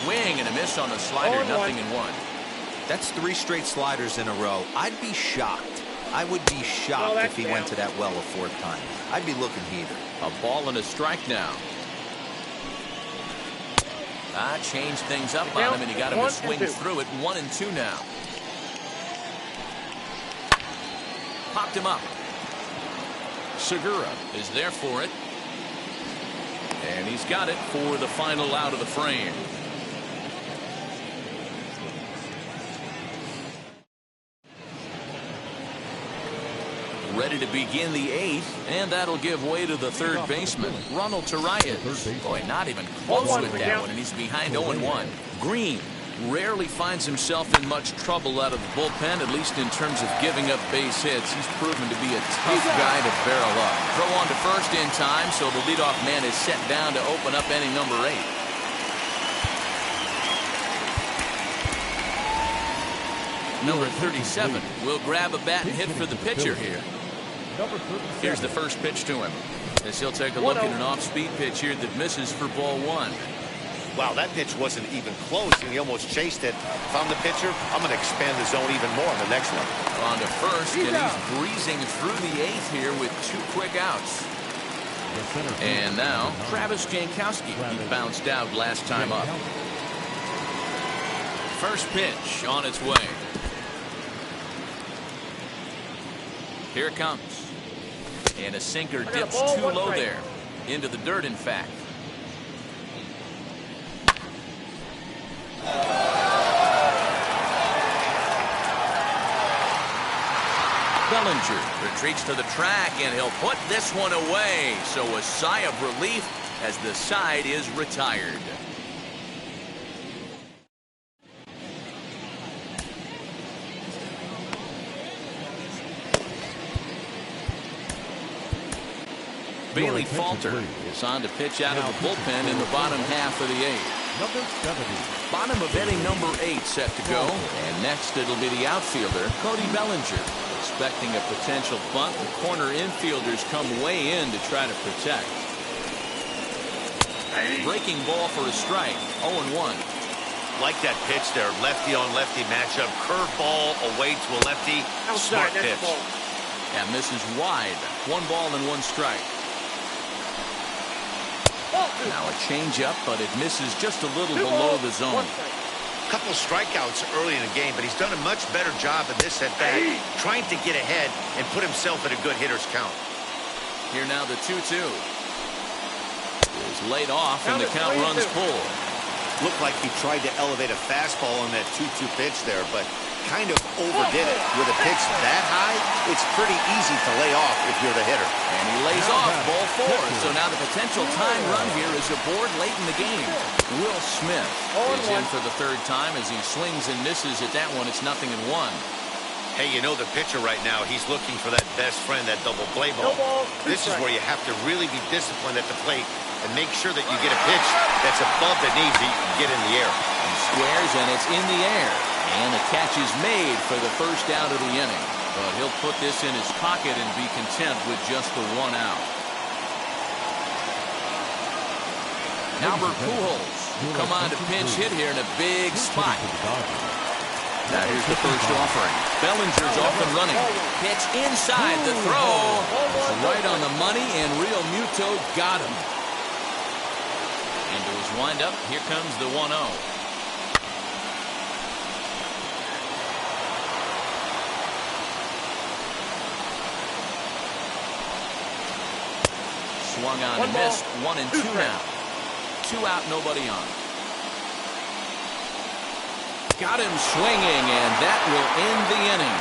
Swing and a miss on the slider, 0-1. That's 3 straight sliders in a row. I'd be shocked. I would be shocked if he went to that well a 4th time. I'd be looking heated. A ball and a strike now. Changed things up on him, and he got him to swing through it. 1-2 now. Popped him up. Segura is there for it. And he's got it for the final out of the frame. Ready to begin the 8th, and that'll give way to the 3rd baseman, Ronald Tarayan. Boy, not even close with that one, and he's behind 0-1. Green rarely finds himself in much trouble out of the bullpen, at least in terms of giving up base hits. He's proven to be a tough guy to barrel up. Throw on to first in time, so the leadoff man is set down to open up inning number 8. Number 37 will grab a bat and hit for the pitcher here. Here's the first pitch to him, as he'll take a look at an off-speed pitch here that misses for ball 1. Wow, that pitch wasn't even close, and he almost chased it. If I'm the pitcher, I'm going to expand the zone even more on the next one. On to first, and he's breezing through the 8th here with 2 quick outs. And now, Travis Jankowski. He bounced out last time up. First pitch on its way. Here it comes. And a sinker dips too low there. Into the dirt, in fact. Bellinger retreats to the track, and he'll put this one away. So a sigh of relief as the side is retired. Bailey Falter is on to pitch out of the bullpen in the bottom half of the 8th. Number 70. Bottom of inning number 8 set to go. And next it'll be the outfielder, Cody Bellinger. Expecting a potential bunt. The corner infielders come way in to try to protect. Breaking ball for a strike. 0-1. Like that pitch there. Lefty on lefty matchup. Curveball away to a lefty. Smart pitch. And this is wide. 1 ball and 1 strike. Now a changeup, but it misses just a little below the zone. couple strikeouts early in the game, but he's done a much better job in this at bat, trying to get ahead and put himself at a good hitter's count. Here now the 2-2. Is laid off and the count runs full. Looked like he tried to elevate a fastball on that 2-2 pitch there, but kind of overdid it. With a pitch that high, it's pretty easy to lay off if you're the hitter. And he lays off ball 4. So now the potential tying run here is aboard late in the game. Will Smith is in for the 3rd time as he swings and misses at that one. It's 0-1. Hey, you know the pitcher right now, he's looking for that best friend, that double play ball. This is where you have to really be disciplined at the plate and make sure that you get a pitch that's above the knees that you can get in the air. He squares and it's in the air. And the catch is made for the first out of the inning. But he'll put this in his pocket and be content with just the 1 out. Albert Pujols will come on to pinch hit here in a big spot. Now here's the first offering. Bellinger's off and running. Pitch inside the throw. It's right on the money, and Real Muto got him. Into his windup, here comes the 1-0. Swung on and missed. 1-2 now. 2 out, nobody on. Got him swinging, and that will end the inning.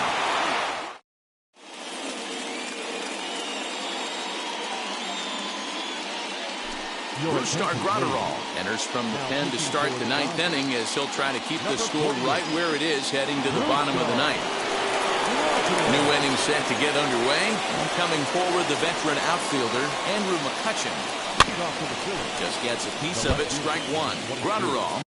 Brustar Graterol enters from the pen to start the 9th inning as he'll try to keep the score right where it is heading to the bottom of the 9th. New inning set to get underway. Coming forward, the veteran outfielder, Andrew McCutchen. Just gets a piece of it, strike 1. Graterol.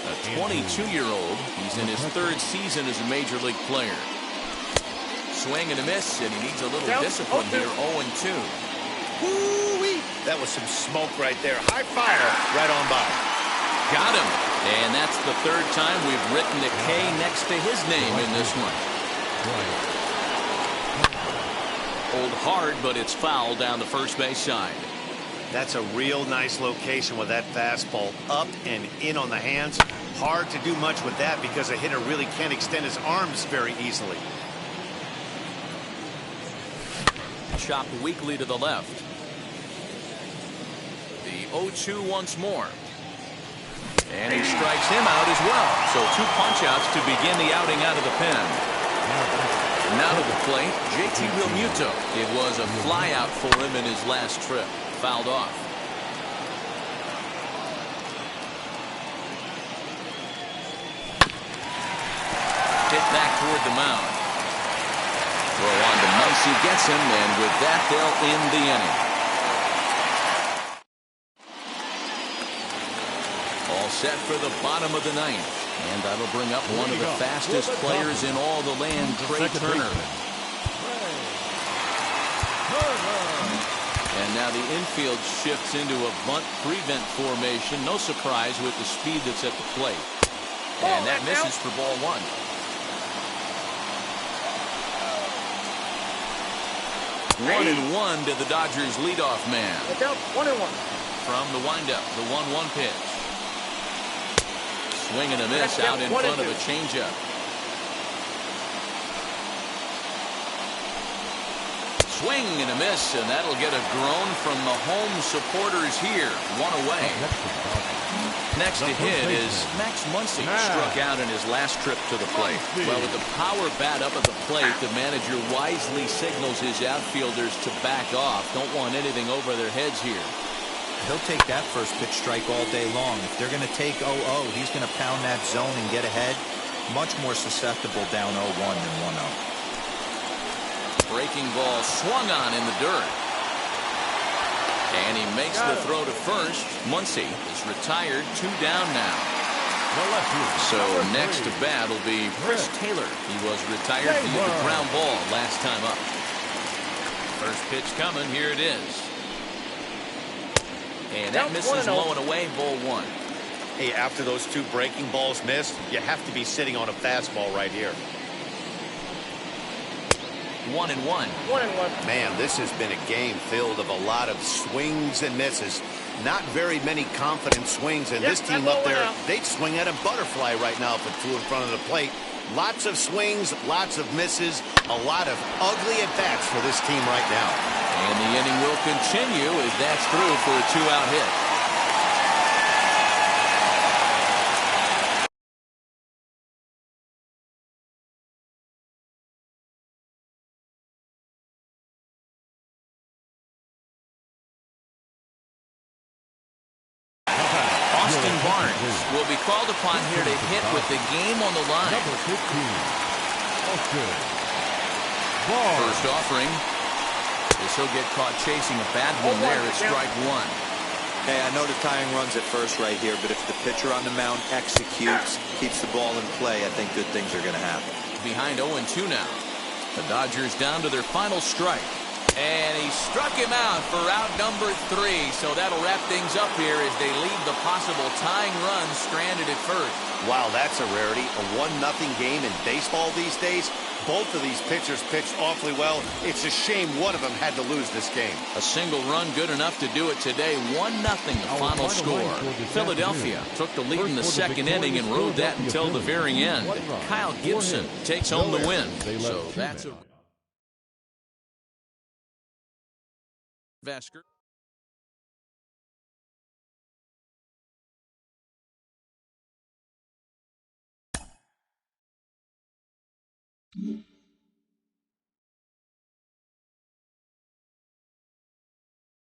A 22-year-old. He's in his 3rd season as a major league player. Swing and a miss, and he needs a little discipline here. 0-2. Woo-wee! That was some smoke right there. High fire right on by. Got him. And that's the 3rd time we've written a K next to his name in this one. Pulled hard, but it's foul down the first base side. That's a real nice location with that fastball up and in on the hands. Hard to do much with that because a hitter really can't extend his arms very easily. Chopped weakly to the left. The 0-2 once more. And he strikes him out as well. So 2 punch-outs to begin the outing out of the pen. Now to the plate, JT Realmuto. It was a fly-out for him in his last trip. Fouled off. Hit back toward the mound. Throw on to Muncy, gets him, and with that they'll end the inning. All set for the bottom of the 9th. And that'll bring up one of the fastest players in all the land, Trey Turner. And now the infield shifts into a bunt prevent formation. No surprise with the speed that's at the plate. And that misses for ball 1. Hey. 1-1 to the Dodgers leadoff man. 1-1. From the windup, the 1-1 pitch. Swing and a miss out in front of a changeup. Swing and a miss, and that'll get a groan from the home supporters here. 1 away. Next to hit is Max Muncy. Struck out in his last trip to the plate. Well, with the power bat up at the plate, the manager wisely signals his outfielders to back off. Don't want anything over their heads here. He'll take that first pitch strike all day long. If they're going to take 0-0, he's going to pound that zone and get ahead. Much more susceptible down 0-1 than 1-0. Breaking ball swung on in the dirt. And he makes the throw to first. Muncy is retired, 2 down now. So next to bat will be Chris Taylor. He was retired via the ground ball last time up. First pitch coming. Here it is. And that misses low and away, ball 1. Hey, after those 2 breaking balls missed, you have to be sitting on a fastball right here. 1-1. 1-1. Man, this has been a game filled of a lot of swings and misses. Not very many confident swings, and this team up there, they'd swing at a butterfly right now if it flew in front of the plate. Lots of swings, lots of misses, a lot of ugly at-bats for this team right now. And the inning will continue as that's through for a 2-out hit. Will be called upon here to hit with the game on the line. Number 15. First offering. This will get caught chasing a bad one there at strike 1. Hey, I know the tying run's at first right here, but if the pitcher on the mound executes, keeps the ball in play, I think good things are going to happen. Behind 0-2 now. The Dodgers down to their final strike. And he struck him out for out number 3. So that'll wrap things up here as they leave the possible tying run stranded at first. Wow, that's a rarity. A 1-0 game in baseball these days. Both of these pitchers pitched awfully well. It's a shame one of them had to lose this game. A single run good enough to do it today. 1-0 the final score. Philadelphia took the lead in the second inning and rode that until the very end. Kyle Gibson takes home the win. So that's a... Vasker.